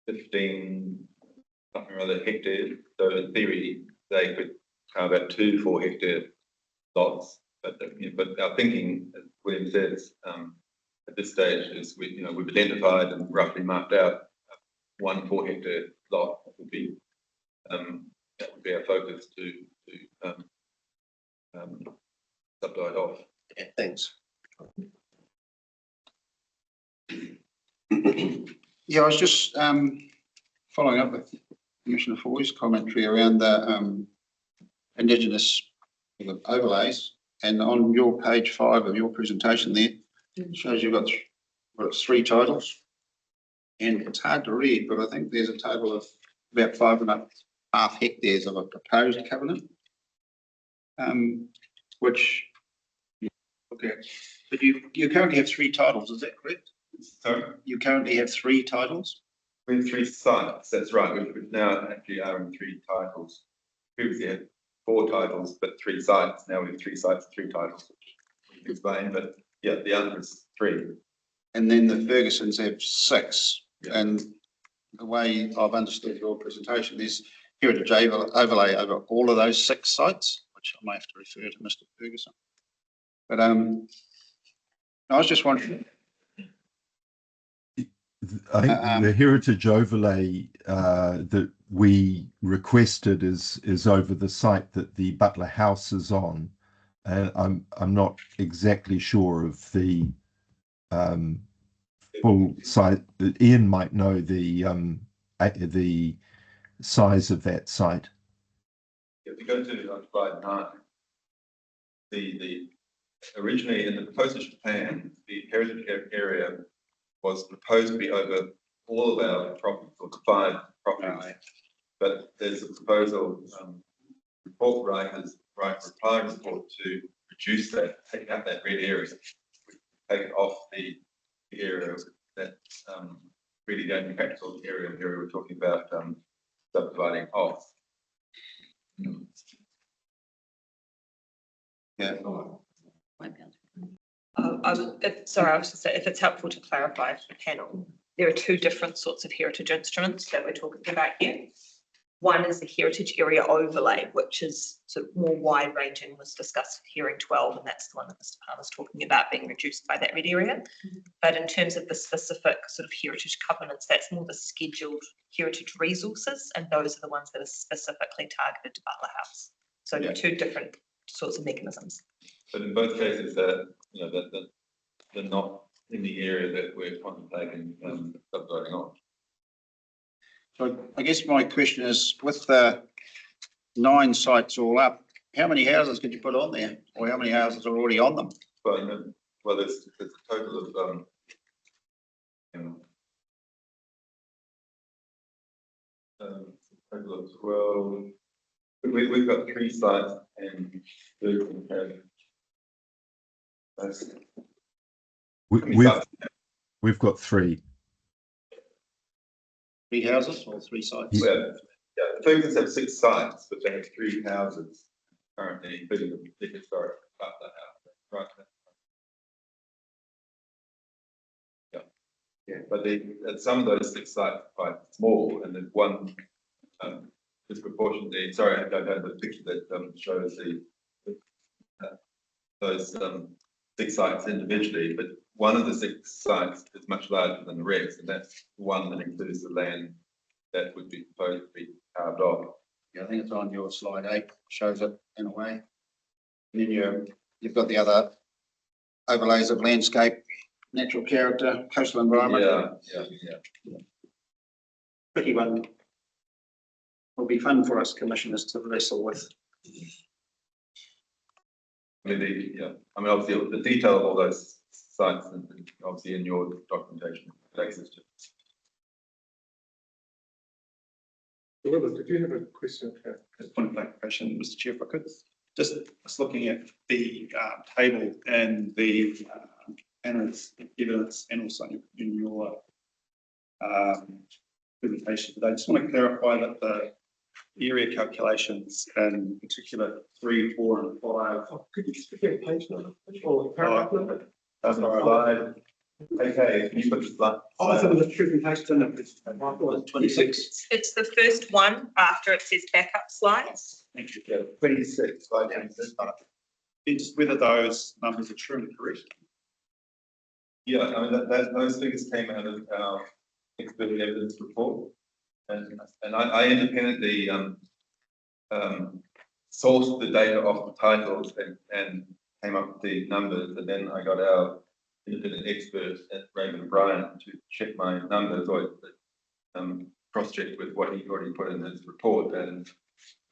15 something or other hectares. So in theory, they could carve out 2 4 hectare lots. But our thinking, as William says, at this stage is we've identified and roughly marked out 1 4 hectare lot. That would be our focus to subdivide off.
Yeah, thanks.
Yeah, I was just following up with Commissioner Foy's commentary around the Indigenous overlays, and on your page 5 of your presentation there, it shows you've got 3 titles, and it's hard to read, but I think there's a total of about 5.5 hectares of a proposed covenant, which look at. But you currently have 3 titles, is that correct?
So
You currently have 3 titles?
we have 3 sites, that's right. We now actually are in 3 titles. Previously had 4 titles, but 3 sites. Now we have 3 sites, 3 titles, which we can explain, but yeah, the answer is 3.
And then the Fergusons have 6.
Yeah.
And the way I've understood your presentation is heritage overlay over all of those 6 sites, which I may have to refer to Mr. Ferguson. But I was just wondering.
I think the heritage overlay that we requested is over the site that the Butler House is on. And I'm not exactly sure of the full site. Ian might know the size of that site.
If you go to slide 9, the originally in the proposed plan, the heritage area was proposed to be over all of our properties, or 5 properties. But there's a proposal, report writers reply report to reduce that, take out that red area, take it off the area that really don't impact all the area we're talking about subdividing off. Yeah.
Sorry, I was just saying, if it's helpful to clarify for the panel, there are 2 different sorts of heritage instruments that we're talking about here. One is the heritage area overlay, which is sort of more wide ranging, was discussed at hearing 12, and that's the one that Mr. Palmer's talking about being reduced by that red area. But in terms of the specific sort of heritage covenants, that's more the scheduled heritage resources, and those are the ones that are specifically targeted to Butler House. So
Yeah.
2 different sorts of mechanisms.
But in both cases, you know, that they're not in the area that we're contemplating subdividing on.
So I guess my question is, with the 9 sites all up, how many houses could you put on there, or how many houses are already on them?
But well, there's a total of total of 12. We've got 3 sites and 13 houses.
We've got 3.
3 houses or 3 sites?
Yeah, the Fergusons have 6 sites, but they have 3 houses currently, including the historic Butler House. Right. Yeah, but some of those 6 sites are quite small, and there's one disproportionately. Sorry, I don't have the picture that shows those 6 sites individually, but one of the 6 sites is much larger than the rest, and that's one that includes the land that would be proposed to be carved off.
Yeah, I think it's on your slide 8, shows it in a way. And then you've got the other overlays of landscape, natural character, coastal environment.
Yeah.
Tricky one. Will be fun for us commissioners to wrestle with.
I mean, obviously the detail of all those sites and obviously in your documentation.
Did you have a question?
Point of clarification, Mr. Chair, if I could. Just looking at the table and the evidence, and also in your presentation today, I just want to clarify that the area calculations, in particular 3, 4, and 5.
Oh, could you just give me a page number or paragraph number?
That's not right. Okay, can you put the slide?
Oh, I thought it was a presentation number.
26.
It's the first one after it says backup slides.
Thank you.
Yeah, 26. Slide 26.
It's whether those numbers are true and correct.
Yeah, I mean those figures came out of our expert evidence report, and I independently sourced the data off the titles and came up with the numbers, and then I got our independent expert at Raymond Bryant to check my numbers, or cross-check with what he already put in his report, and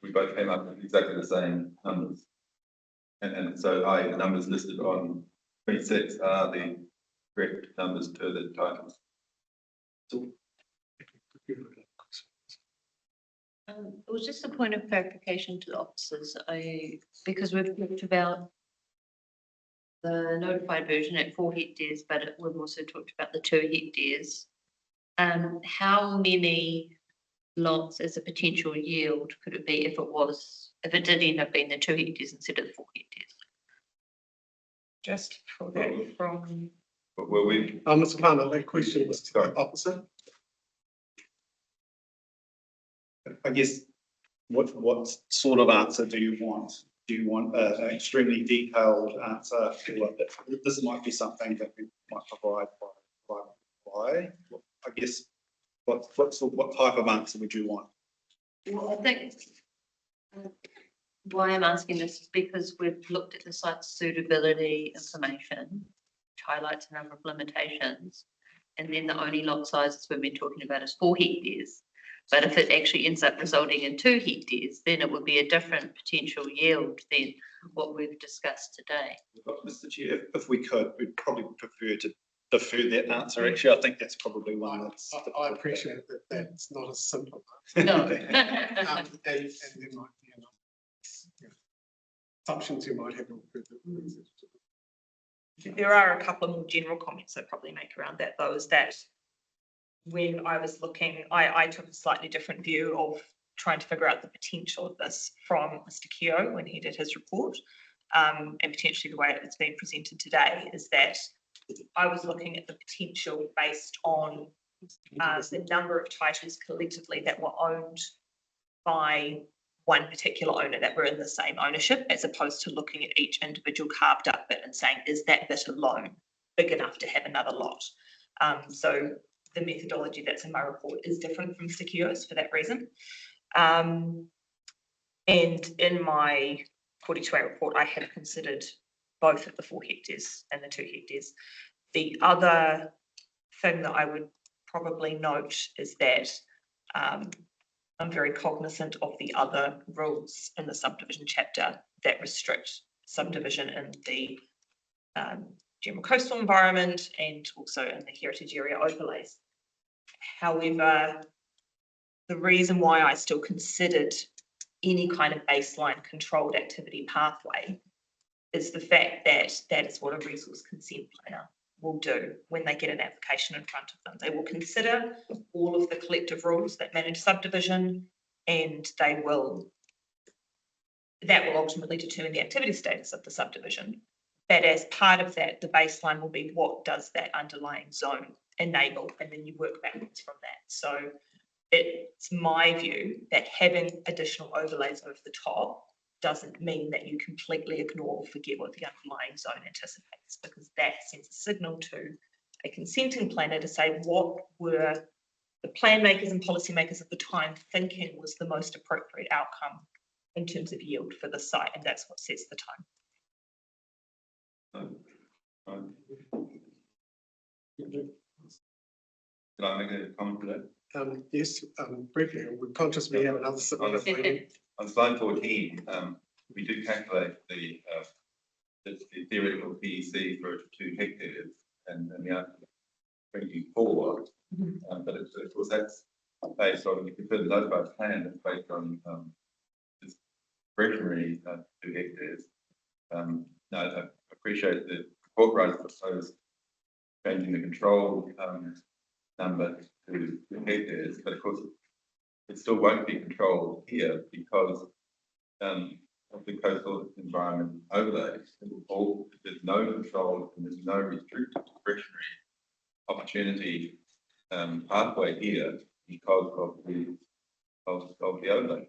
we both came up with exactly the same numbers. And so the numbers listed on 26 are the correct numbers per the titles.
It was just a point of clarification to the officers, because we've talked about the notified version at 4 hectares, but we've also talked about the 2 hectares. How many lots as a potential yield could it be if it did end up being the 2 hectares instead of the 4 hectares?
Just for that from.
But were we?
Mr. Palmer, that question was to the officer.
I guess what sort of answer do you want? Do you want an extremely detailed answer? This might be something that we might provide by. I Yes. What type of answer would you want?
Well, I think why I'm asking this is because we've looked at the site suitability information, which highlights a number of limitations. And then the only lot sizes we've been talking about is 4 hectares. But if it actually ends up resulting in 2 hectares, then it would be a different potential yield than what we've discussed today.
Mr. Chair, if we could, we'd probably prefer to defer that answer. Actually, I think that's probably one that's.
I appreciate that that's not as simple.
No.
And there might be assumptions you might have.
There are a couple of more general comments I'd probably make around that, though, is that when I was looking, I took a slightly different view of trying to figure out the potential of this from Mr. Keogh when he did his report, and potentially the way it's been presented today is that I was looking at the potential based on the number of titles collectively that were owned by one particular owner that were in the same ownership, as opposed to looking at each individual carved up bit and saying, is that bit alone big enough to have another lot? So the methodology that's in my report is different from Mr. Keogh's for that reason. And in my 42A report, I have considered both of the 4 hectares and the 2 hectares. The other thing that I would probably note is that I'm very cognizant of the other rules in the subdivision chapter that restrict subdivision in the general coastal environment and also in the heritage area overlays. However, the reason why I still considered any kind of baseline controlled activity pathway is the fact that that is what a resource consent planner will do when they get an application in front of them. They will consider all of the collective rules that manage subdivision, and that will ultimately determine the activity status of the subdivision. But as part of that, the baseline will be what does that underlying zone enable, and then you work backwards from that. So it's my view that having additional overlays over the top doesn't mean that you completely ignore or forget what the underlying zone anticipates, because that sends a signal to a consenting planner to say what were the plan makers and policy makers at the time thinking was the most appropriate outcome in terms of yield for the site, and that's what sets the time.
Can I make a comment to that?
Yes, briefly, we're conscious we have another submitted meeting.
On slide 14, we do calculate the theoretical PEC for 2 hectares and the outcome 24. But of course, that's based on, if you put the notified plan, it's based on discretionary 2 hectares. Now, I appreciate the report writer proposed changing the control number to 2 hectares, but of course, it still won't be controlled here because of the coastal environment overlays. There's no control and there's no restricted discretionary opportunity pathway here because of the overlay.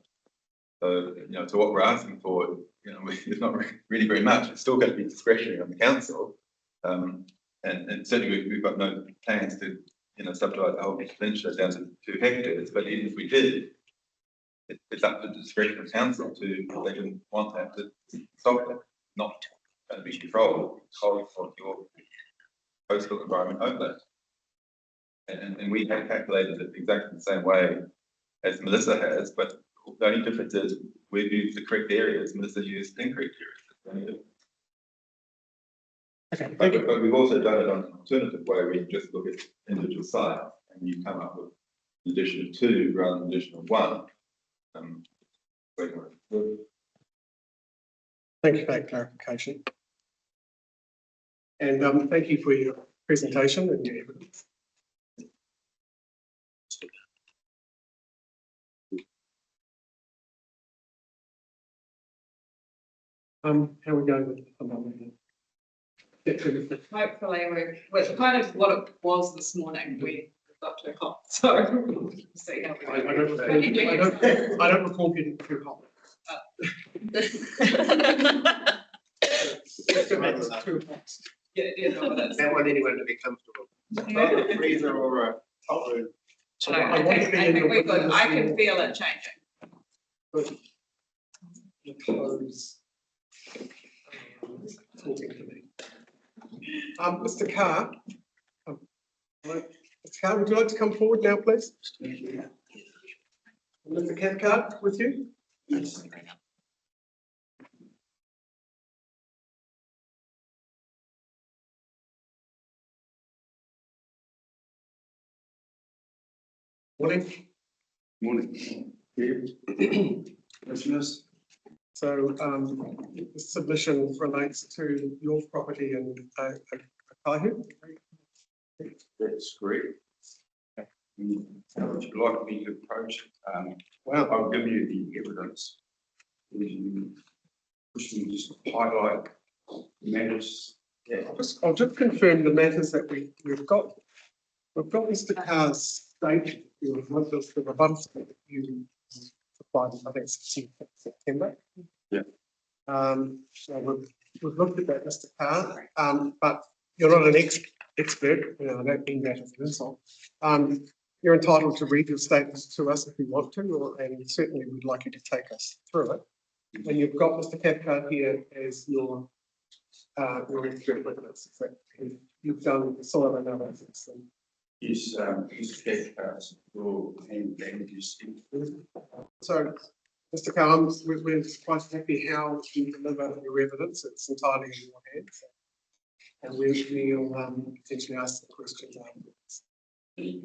So, so what we're asking for, it's not really very much. It's still going to be discretionary on the council, and certainly we've got no plans to subdivide the whole peninsula down to 2 hectares. But even if we did, it's up to the discretion of council to, if they didn't want that, to stop it, not going to be controlled of your coastal environment overlay. And we have calculated it exactly the same way as Melissa has, but the only difference is we've used the correct areas, Melissa used incorrect areas.
Okay,
But we've also done it on an alternative way where you just look at individual sites and you come up with an addition of 2 rather than an addition of 1.
thank you for that clarification. And thank you for your presentation and your evidence. How are we going with the moment?
Hopefully we're kind of what it was this morning. We got too hot, so we'll see how we go.
I don't recall getting too hot.
Yeah, no, that's
Don't want anyone to be comfortable.
Not a freezer or a
So
No,
I
I
want to
think,
be
I
in
think
your
we're good.
witness
I can
and
feel it changing.
the close. Talking to me. Mr. Carr. Mr. Carr, would you like to come forward now, please? Mr. Cathcart, with you? Morning.
Morning. Commissioners,
So the submission relates to your property in Kaihu.
that's great. How would you like me to approach it?
Wow.
I'll give you the evidence. Push me just highlight matters. Yeah.
I'll just confirm the matters that we've got. We've got Mr. Carr's statement, the rebuttal that you supplied, I think it's September.
Yeah.
So we've looked at that, Mr. Carr, but you're not an expert, you know, I don't mean that as an insult. You're entitled to read your statements to us if you want to, and certainly we'd like you to take us through it. And you've got Mr. Cathcart here as your expert witness. So you've done the soil analysis. And
Yes, Cathcart's rule and language.
so, Mr. Carr, we're quite happy how you deliver your evidence. It's entirely in your hands. And we'll potentially ask the questions afterwards.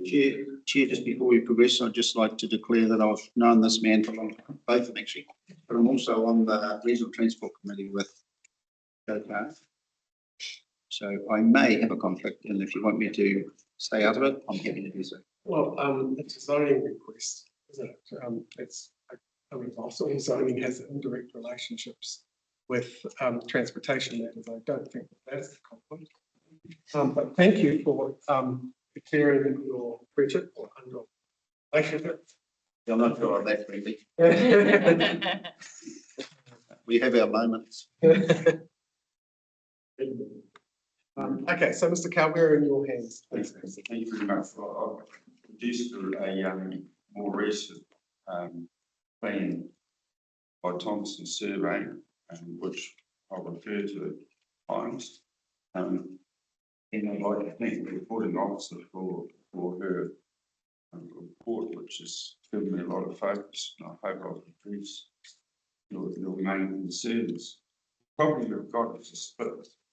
Chair, just before we progress, I'd just like to declare that I've known this man for a long time, both of them actually, but I'm also on the Regional Transport Committee with Joe Carr. So I may have a conflict, and if you want me to stay out of it, I'm happy to do so.
Well, it's a zoning request, isn't it? It's, I mean, also zoning has indirect relationships with transportation matters. I don't think that's the conflict. But thank you for declaring your friendship or under relationship.
I'm not sure of that, frankly. We have our moments.
Okay, so Mr. Carr, we're in your hands.
Thank you very much. I've produced a more recent plan by Thompson Survey, which I'll refer to at times. And I'd like to thank the reporting officer for her report, which has given me a lot of focus, and I hope I've addressed your main concerns. Probably we've got is a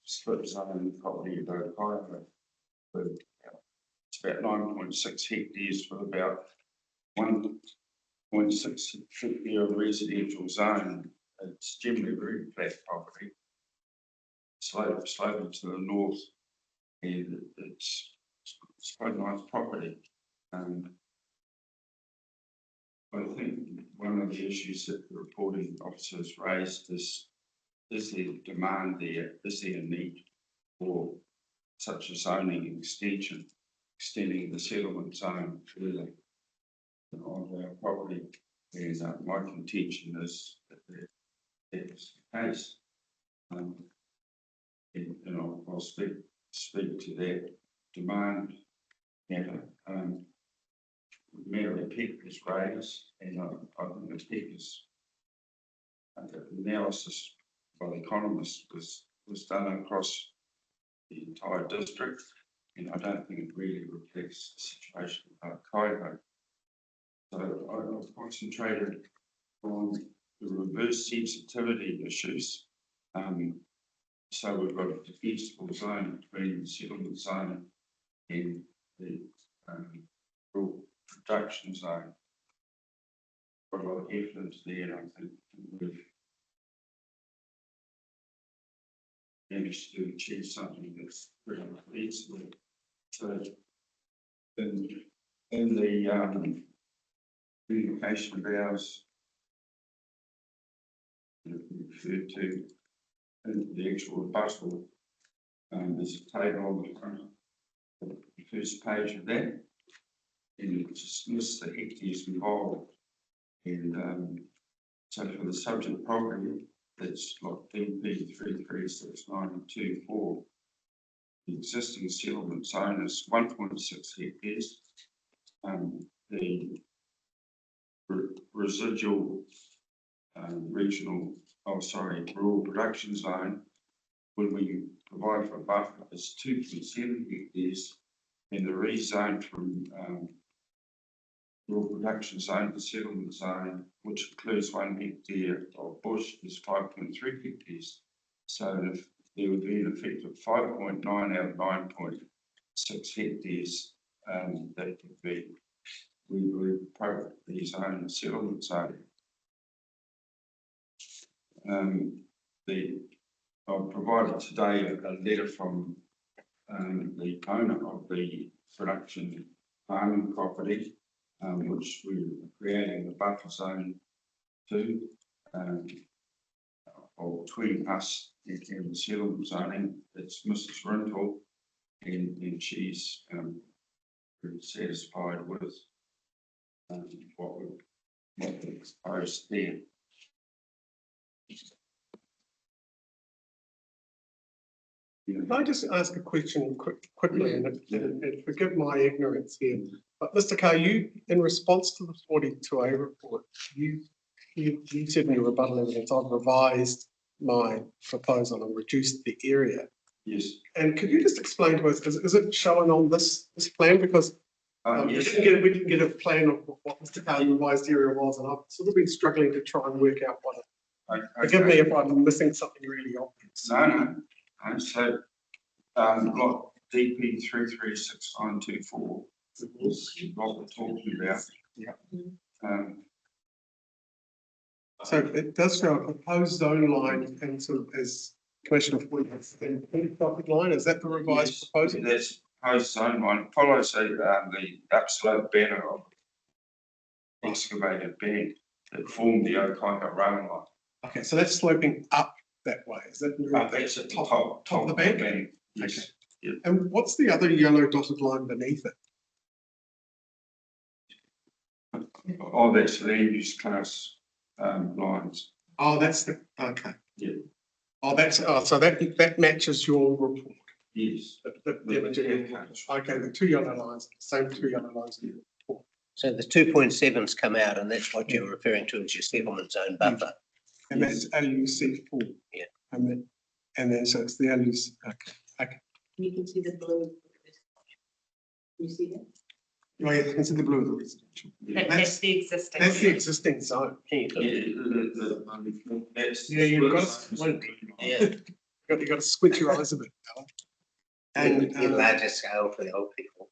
split zone property at Ohio. It's about 9.6 hectares for about 1.6 hectare residential zone. It's generally a very flat property, sloping to the north, and it's quite a nice property. I think one of the issues that the reporting officers raised is there demand there? Is there a need for such a zoning extension, extending the settlement zone further on our property? And my contention is that that's the case. And I'll speak to that demand matter. Mary Peck was raised, and I think the Peck is analysis by the economist was done across the entire district, and I don't think it really reflects the situation of Kaihu. So I've concentrated on the reverse sensitivity issues. So we've got a defensible zone between the settlement zone and the rural production zone. Got a lot of evidence there, and I think we've managed to achieve something that's pretty feasible. So in the communication of ours referred to in the actual rebuttal, there's a table on the front, the first page of that, and it just lists the hectares involved. And so for the subject property, that's lot DP 3369224. The existing settlement zone is 1.6 hectares,
the residual rural production zone, when we provide for a buffer, is 2.7 hectares, and the rezone from rural production zone to settlement zone, which includes 1 hectare of bush, is 5.3 hectares. So if there would be an effect of 5.9 out of 9.6 hectares, that would be, we believe, appropriately zoned settlement zone. I've provided today a letter from the owner of the production farming property, which we're creating the buffer zone to, or between us and the settlement zoning. It's Mrs. Rintle, and she's pretty satisfied with what we've proposed there.
Can I just ask a question quickly, and forgive my ignorance here, but Mr. Carr, you, in response to the 42A report, you said in your rebuttal evidence, I've revised my proposal and reduced the area.
Yes.
And could you just explain to us, is it showing on this plan? Because
Yes.
we didn't get a plan of what Mr. Carr's revised area was, and I've sort of been struggling to try and work out what it. Forgive me if I'm missing something really obvious.
No. And so, block DP 336924 is what we're talking about.
Yeah.
So
it does show a proposed zone line and sort of as Commissioner Floyd has said, dotted line. Is that the revised proposal?
That's proposed zone line. It follows the upslope banner of excavated band that formed the Okaika rail line.
Okay, so that's sloping up that way. Is that
That's at the top
of the bank?
Yes.
Okay.
Yep.
And what's the other yellow dotted line beneath it?
Oh, that's land use class lines.
Oh, that's the, okay.
Yeah.
Oh, so that matches your report.
Yes.
The image of your report. Okay, the two yellow lines, same two yellow lines in your report.
So the 2.7's come out, and that's what you're referring to as your settlement zone buffer.
And that's LUC4.
Yeah.
And then so it's the LUC, okay.
You can see the blue. You see that?
Oh, yeah, it's in the blue of the residential.
That's the existing.
That's the existing zone.
That's
Yeah, you've got you got to squint your eyes a bit.
And in larger scale for the old people.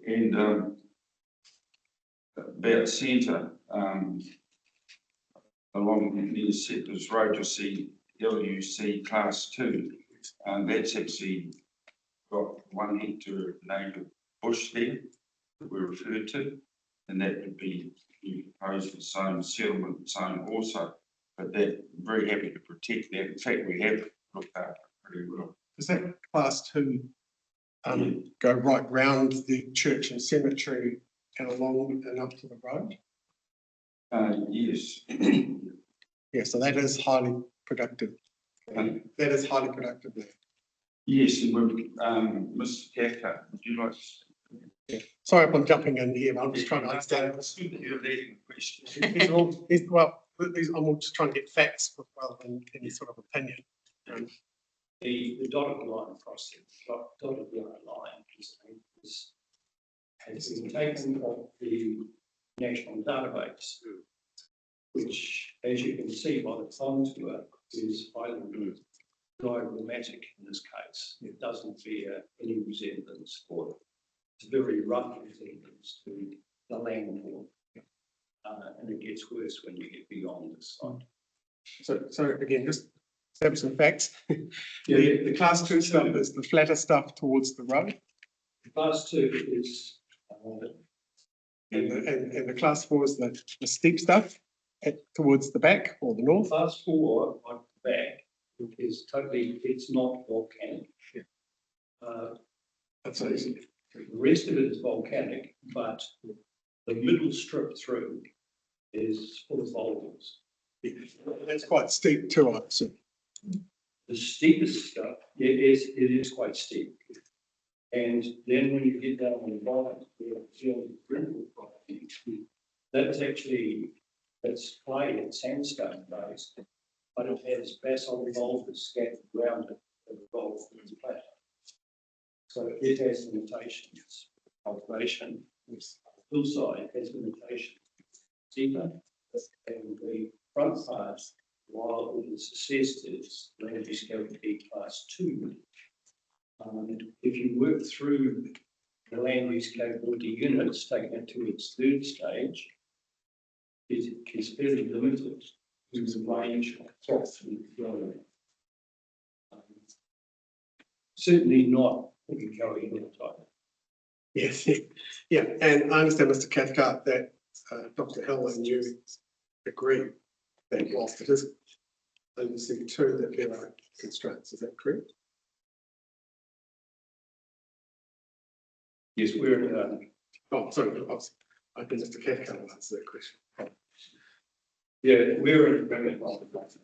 And about centre, along near Settlers Road, you'll see LUC class 2. That's actually got 1 hectare of native bush there that we refer to, and that would be proposed for zone settlement zone also. But that I'm very happy to protect that. In fact, we have looked at it pretty well.
Does that class 2 go right round the church and cemetery and along and up to the road?
Yes.
Yeah, so that is highly productive. That is highly productive there.
Yes, and we've, Mr. Kaka, would you like to?
Yeah. Sorry if I'm jumping in here, but I'm just trying to understand.
You're leading the question.
I'm just trying to get facts rather than any sort of opinion.
The dotted line across the dotted line has been taken off the national database, which, as you can see by the contour, is highly diagrammatic in this case. It doesn't bear any resemblance, or it's very rough resemblance to the land form. And it gets worse when you get beyond this site.
So again, just establish some facts. The class 2 stuff is the flatter stuff towards the road.
Class 2 is
and the class 4 is the steep stuff towards the back or the north.
Class 4 on the back is totally, it's not volcanic.
That's easy.
The rest of it is volcanic, but the middle strip through is full of boulders.
That's quite steep too, I assume.
The steepest stuff, it is quite steep. And then when you get down the bottom, rental property, that's actually, it's clay and sandstone based, but it has basalt boulders scattered around it that evolved from the plant. So it has limitations. Cultivation, hillside has limitations. Deeper, and the front part, while it is assessed as land use category class 2, if you work through the land use capability units, taking it to its third stage, it is fairly limited to the range of crops and flow. Certainly not going in type.
Yes, yeah, and I understand, Mr. Cathcart, that Dr. Hill and you agree that whilst it is overseeing 2, that there are constraints. Is that correct?
Yes, we're
Oh, sorry, I think Mr. Cathcart will answer that question.
yeah, we're in agreement on that.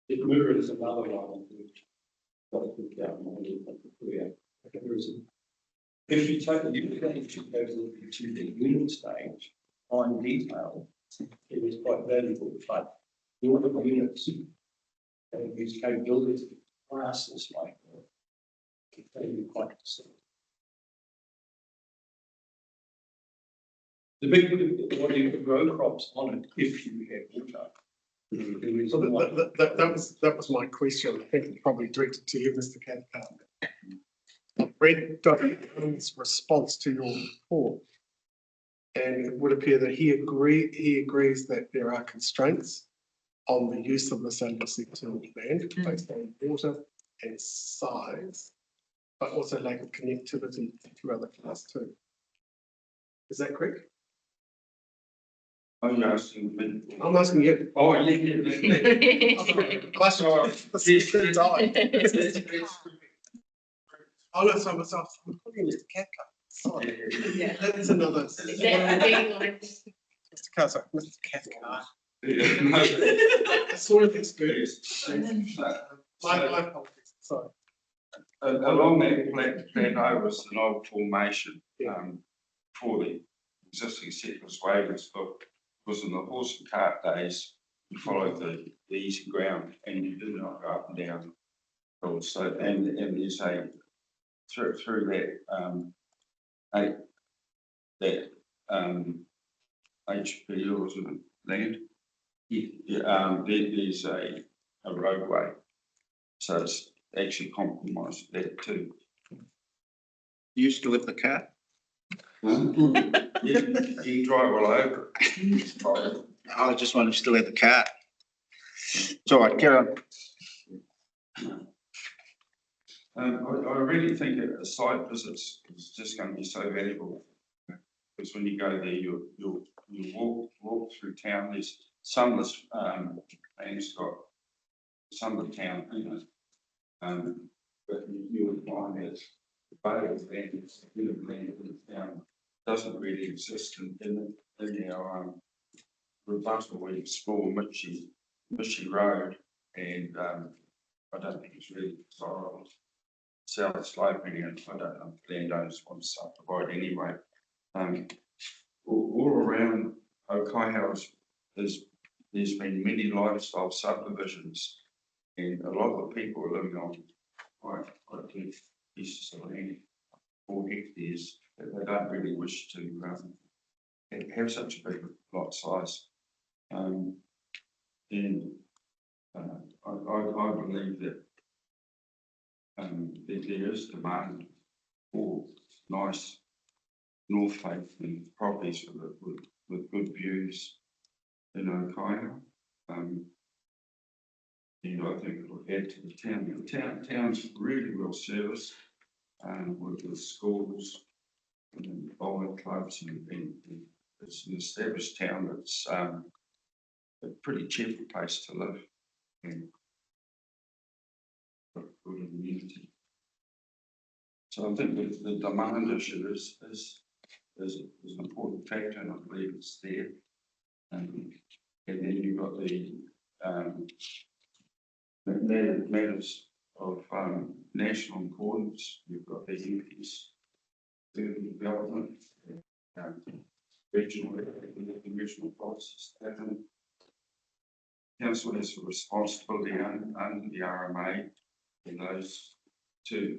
It mirrors another one. If you take the unit to the unit stage, on detail, it is quite valuable, but all the units and its capability classes like that, they be quite distinct. The big, what you grow crops on it if you have water.
So that was my question. I think it's probably directed to you, Mr. Cathcart. I read Dr. Hill's response to your report, and it would appear that he agrees that there are constraints on the use of this under-sectoral land based on water and size, but also lack of connectivity to other class 2. Is that correct?
I'm asking me.
I'm asking you.
Oh, yeah.
Question. Oh, no, sorry, myself. I'm calling Mr. Cathcart. Sorry.
Yeah.
That's another. Mr. Cathcart, Mr. Cathcart. I sort of experience. My apologies, sorry.
Along that plan over is an old formation, for the existing settlers waivers, because in the horse and cart days, you followed the easy ground and you did not go up and down. So, and there's a, through that, HP or land, there's a roadway. So it's actually compromised that too.
You still have the car?
You drive all over it.
I just want to still have the car. It's all right, carry on.
I really think a site visit is just going to be so valuable, because when you go there, you'll walk through town. There's some of this land's got some of the town, but you'll find that the bay of land, bit of land in the town doesn't really exist in our rebuttal. We explore Mitchie Road, and I don't think it's really desirable. South sloping, and I don't know if landowners want to subdivide anyway. All around Okaihaus, there's been many lifestyle subdivisions, and a lot of the people are living on quite big pieces of land, 4 hectares, that they don't really wish to have such a big lot size. And I believe that there is demand for nice north facing properties with good views in Okaihaus. And I think it will add to the town. The town's really well serviced with schools and bowling clubs, and it's an established town that's a pretty cheerful place to live and good immunity. So I think the demand issue is an important factor, and I believe it's there. And then you've got the matters of national importance. You've got the UP's urban development, regional policies. Council has a responsibility under the RMA in those two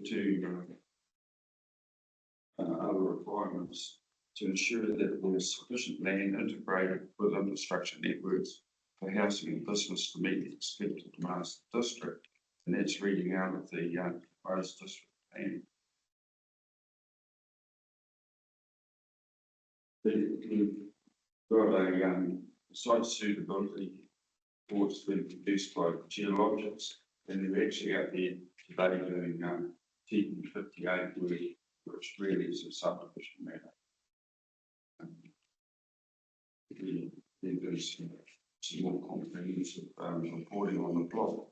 other requirements to ensure that there's sufficient land integrated with infrastructure networks for housing and business to meet the expected demands of the district. And that's reading out of the proposed district plan. We've got a site suitability report that's been produced by Geologics, and they're actually out there today doing TP58 work, which really is a subdivision matter. They're doing some more comprehensive reporting on the block.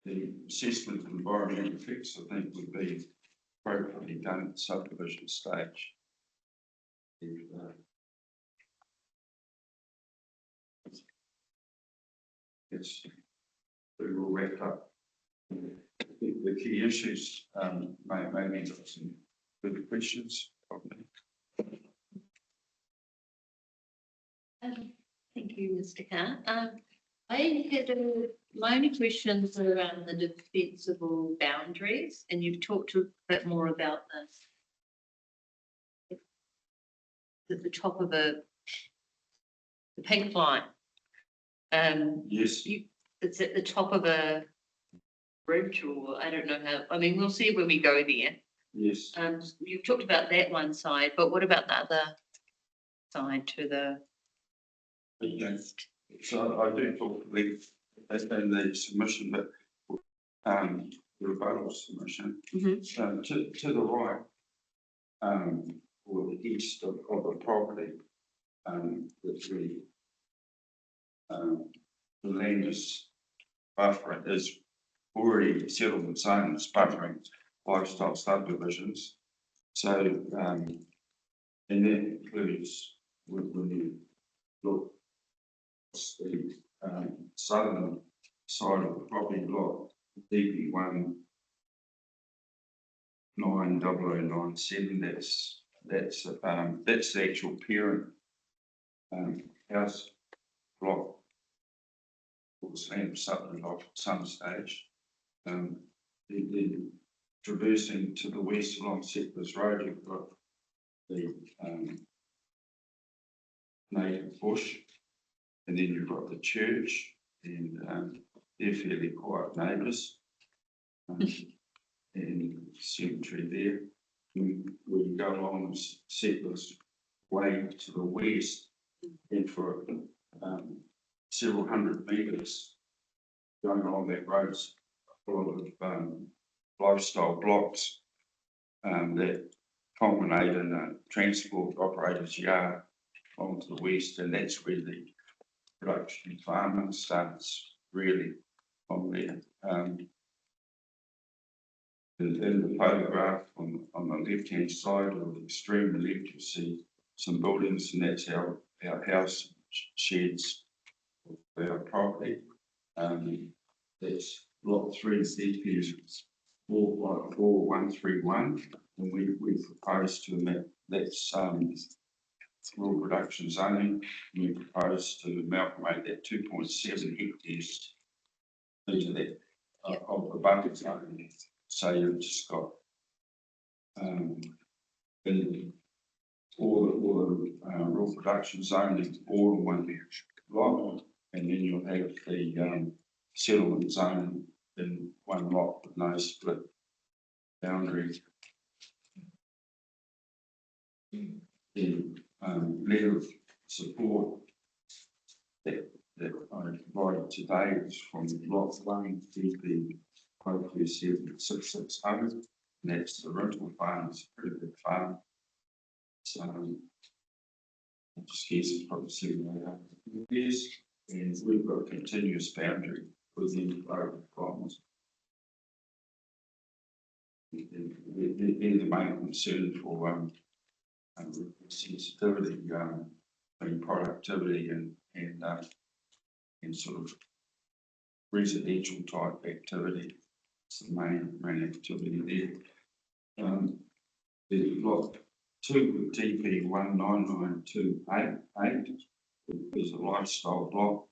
The assessment of environmental effects, I think, would be appropriately done at the subdivision stage. It's pretty well wrapped up. The key issues may got some good questions of me.
Thank you, Mr. Carr. I had my only questions are around the defensible boundaries, and you've talked a bit more about this. At the top of the pink line.
Yes.
It's at the top of a bridge, or I don't know how, I mean, we'll see when we go there.
Yes.
You've talked about that one side, but what about the other side to the east?
So I do talk to the, that's been the submission, but the rebuttal submission. To the right, or the east of the property, that's really the land is buffering, is already settlement zones buffering lifestyle subdivisions. So, and that includes when you look the southern side of the property block, DP1 90097. That's the actual parent house block. Was land subdivided off at some stage. Then traversing to the west along Settlers Road, you've got the native bush, and then you've got the church, and they're fairly quiet neighbours, and cemetery there. We go along Settlers Way to the west, and for several hundred metres going along that road, full of lifestyle blocks that culminate in a transport operator's yard along to the west, and that's where the production farming starts really on there. In the photograph on the left-hand side, or the extreme left, you see some buildings, and that's our house sheds of our property. That's lot 3 DP 4.4131, and we propose to admit that's rural production zoning. We propose to amalgamate that 2.7 hectares into that of the bucket zone. So you've just got all the rural production zoning all in one lot, and then you'll have the settlement zone in one lot with no split boundaries. The letter of support that I provided today is from lot 1 DP 5276600, and that's the rental farm. It's a pretty big farm. So I just guess it's probably 7 years, and we've got a continuous boundary within the road requirements. They're the main concern for sensitivity, and productivity and and sort of residential type activity. It's the main activity there. There's lot 2 with DP 19928. There's a lifestyle block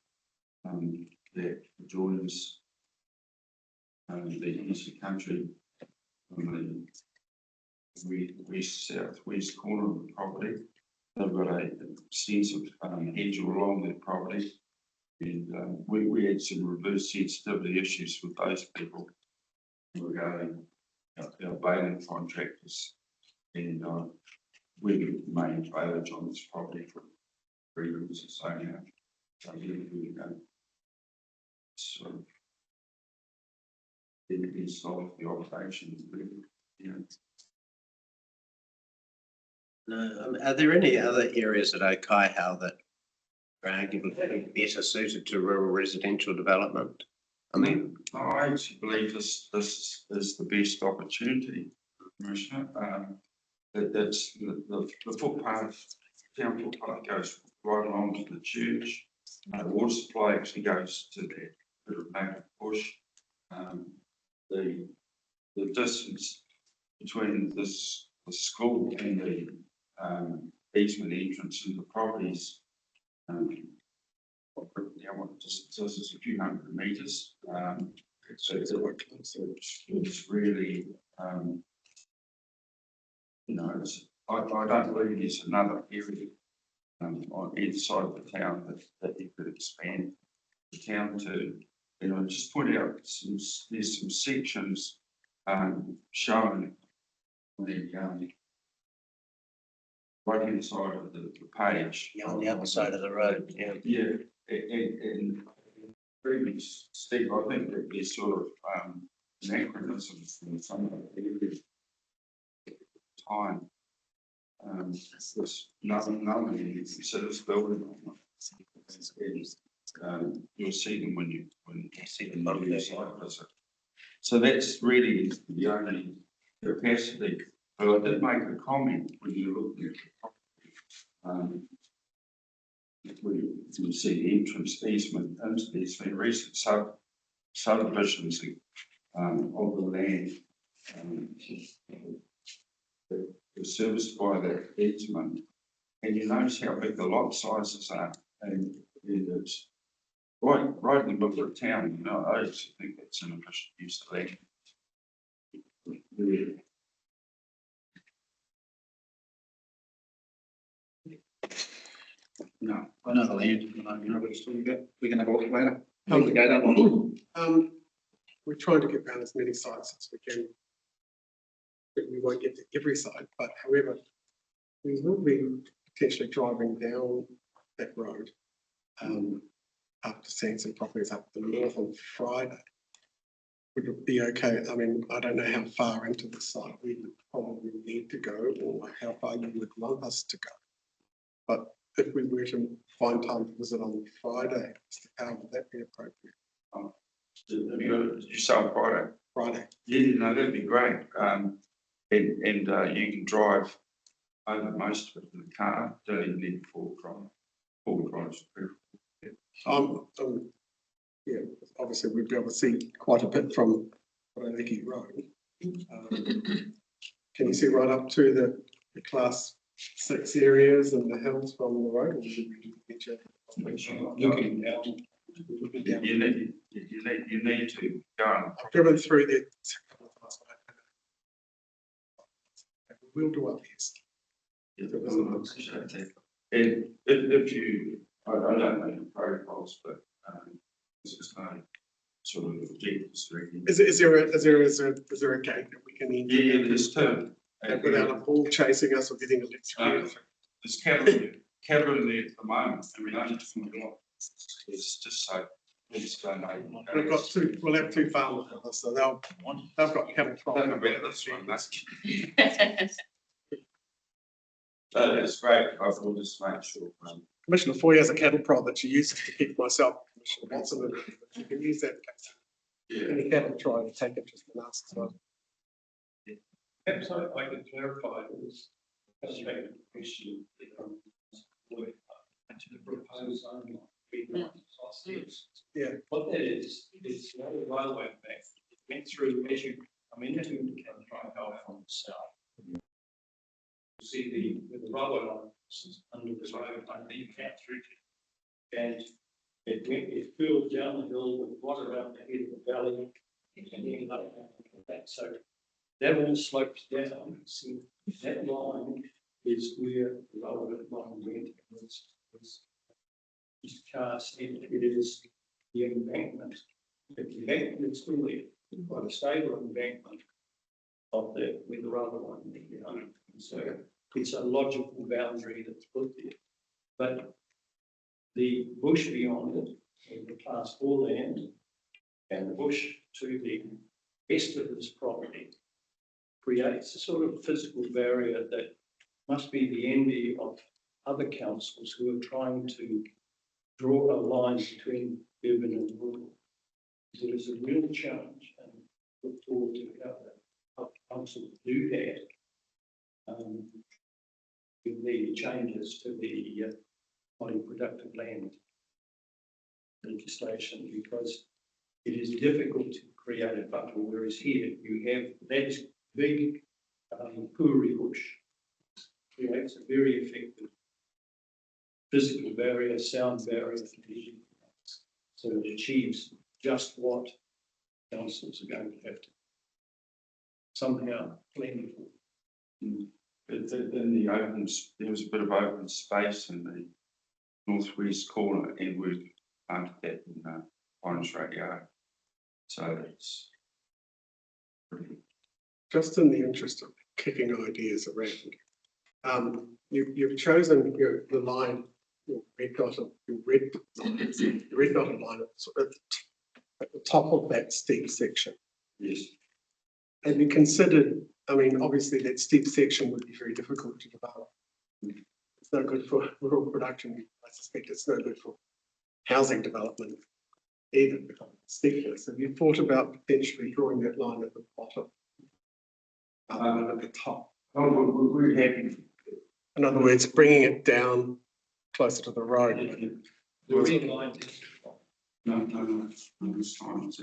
that adjoins the eastern country on the west-southwest corner of the property. They've got a extensive hedge along their property, and we had some reverse sensitivity issues with those people regarding our baling contractors, and we've made bailage on this property for 3 years or so now. So here we go. So it solved the operation. You know.
No, are there any other areas at Okaihau that are arguably better suited to rural residential development? I mean,
I actually believe this is the best opportunity, Commissioner. That's the footpath, town footpath goes right along to the church. The water supply actually goes to that bit of native bush. The distance between the school and the easement entrance into the properties, what distance is a few hundred metres. So it's really, you know, I don't believe there's another area on either side of the town that you could expand the town to. And I'll just point out there's some sections shown on the right hand side of the page.
on the other side of the road, yeah.
Yeah, and pretty steep. I think that there's sort of anachronism from some of the areas. Time. There's nothing you consider this building. You'll see them when you see them on the site visit. So that's really the only capacity. But I did make a comment when you look at the property. You see the entrance easement into these been recent subdivisions of the land that are serviced by that easement, and you notice how big the lot sizes are, and it's right in the middle of town. You know, I actually think that's an efficient use of land. Yeah.
No, I know the land, you know, but still we can have a look later.
We're trying to get around as many sites as we can. But we won't get to every site, but however, we will be potentially driving down that road up to seeing some properties up the north on Friday. Would it be okay? I mean, I don't know how far into the site we would probably need to go or how far you would want us to go. But if we were to find time to visit on Friday, how would that be appropriate?
Did you say on Friday?
Friday.
Yeah, no, that'd be great. And you can drive over most of it in the car. Don't even need four drives.
Yeah, obviously we'd be able to see quite a bit from Kerikeri Road. Can you see right up to the class 6 areas and the hills from the road? Or
Looking down. You need to go.
I've driven through there. We'll do up here.
And if you, I don't know your protocols, but this is no sort of objectives.
Is there a gate that we can enter?
Yeah, there's two.
Without a bull chasing us or getting a lecture.
There's cattle in there at the moment, and we don't just want to go. It's just so.
We've got two. We'll have two farmers with us, so they've got cattle.
That's great. I will just make sure.
Commissioner Foy has a cattle prod that she uses to keep myself. Commissioner Watson, and you can use that.
Yeah.
Any cattle try to take interest in us as well.
Perhaps I could clarify this. Question. To the proposed zone. yes.
Yeah.
What that is the old railway bank. It went through, as you come into the Kerikeri from the south. You see where the railway line is under the road, under you can't through. And it filled down the hill with water around the head of the valley. And then up that. So that all slopes down. See, that line is where the railway line went. It's cast in, it is the embankment. The embankment is still there, quite a stable embankment of where the railway line went behind. So it's a logical boundary that's put there. But the bush beyond it, and the class 4 land, and the bush to the west of this property creates a sort of physical barrier that must be the envy of other councils who are trying to draw a line between urban and rural. It is a real challenge, and look forward to how the council do that with the changes to the highly productive land legislation, because it is difficult to create a buffer, whereas here you have that big puri bush creates a very effective physical barrier, sound barrier, so it achieves just what councils are going to have to somehow plan for.
But in the open, there was a bit of open space in the northwest corner, and we planted that in Orange Road Yard. So it's pretty.
Just in the interest of kicking ideas around, you've chosen the line, your red dotted line at the top of that steep section.
Yes.
Have you considered, I mean, obviously that steep section would be very difficult to develop. It's no good for rural production. I suspect it's no good for housing development either. Steepness. Have you thought about potentially drawing that line at the bottom? Rather than at the top?
Oh, we're happy.
In other words, bringing it down closer to the road.
The red line.
No, it's fine.
It's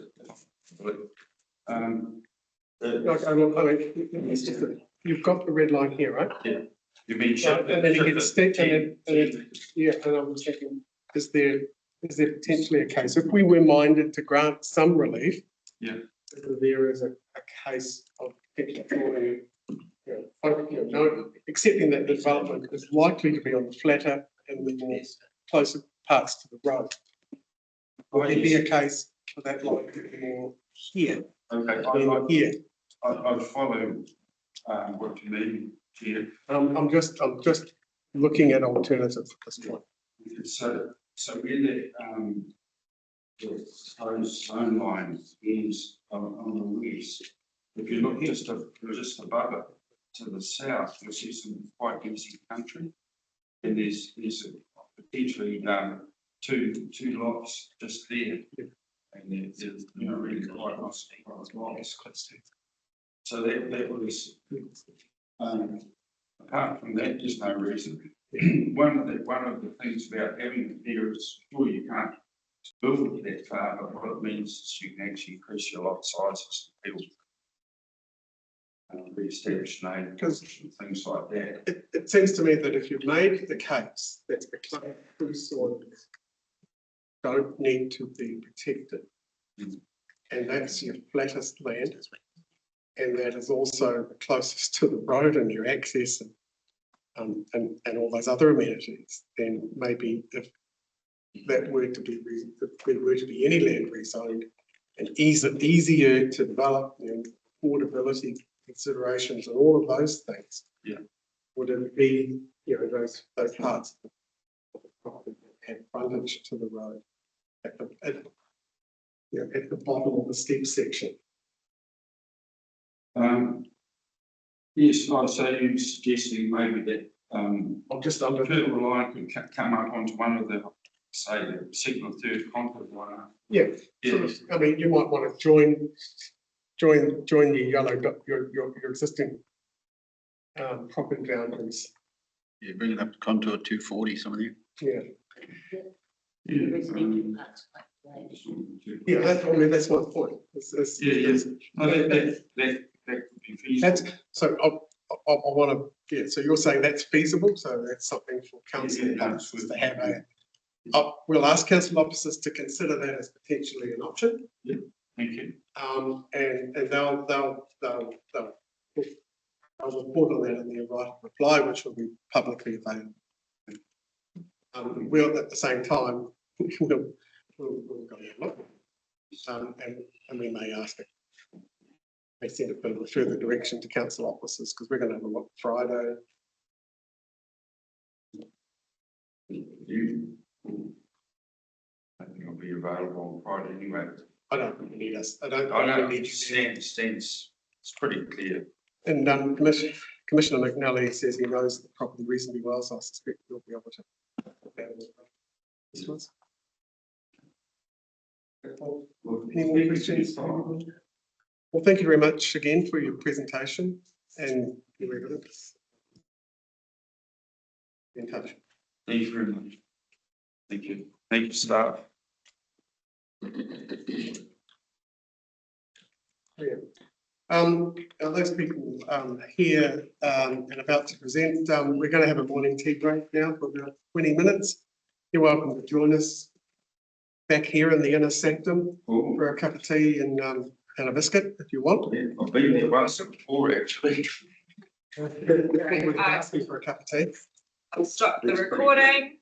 just that you've got the red line here, right?
Yeah. You mean
And then it gets stepped, and then yeah, and I was thinking, is there potentially a case, if we were minded to grant some relief?
Yeah.
There is a case of accepting that the development is likely to be on the flatter and the more closer parts to the road. Would there be a case for that line to be more here?
Okay,
Here.
I follow what you mean here.
I'm just looking at alternatives at this point.
So where the zone line is on the west, if you look just above it to the south, you'll see some quite easy country, and there's potentially two lots just there, and there's really quite nice lots. So that was apart from that, there's no reason. One of the things about having it there is, sure, you can't build it that far, but what it means is you can actually increase your lot sizes, people re-establish neighbourhoods and things like that.
It seems to me that if you've made the case that the close soils don't need to be protected, and that's your flattest land, and that is also the closest to the road and your access and all those other amenities, then maybe if that were to be if there were to be any land rezoned and easier to develop, affordability considerations and all of those things.
Yeah.
Would it be, those parts of the property that have frontage to the road at the bottom of the steep section?
Yes, so you're suggesting maybe that
I'm just under
the line could come up onto one of the, say, the second or third contour line.
Yeah. Sort of, I mean, you might want to join the yellow dot, your existing property boundaries.
Yeah, bring it up to contour 240, some of you.
Yeah.
Yeah,
Residential parts quite late.
Yeah, that's my point.
No, that could be feasible.
That's, so I want to, so you're saying that's feasible, so that's something for council officers to have we'll ask council officers to consider that as potentially an option.
Thank you.
And they'll report on that in their right of reply, which will be publicly available. We'll at the same time, we'll go and look. And we may ask it. May send a bit of a further direction to council officers, because we're going to have a look Friday.
I think I'll be available on Friday anyway.
I don't really need us. I don't.
I know,
really need
it stands, it's pretty clear.
And Commissioner McNally says he knows the property reasonably well, so I suspect he'll be able to. This was. Any more questions? Well, thank you very much again for your presentation and your evidence. Be in touch.
Thank you very much. Thank you. Thank you, staff.
Yeah. Are those people here and about to present? We're going to have a morning tea break now for about 20 minutes. You're welcome to join us back here in the inner sanctum for a cup of tea and a biscuit if you want.
Yeah, I've been there once before, actually.
Ask me for a cup of tea.
I'll stop the recording.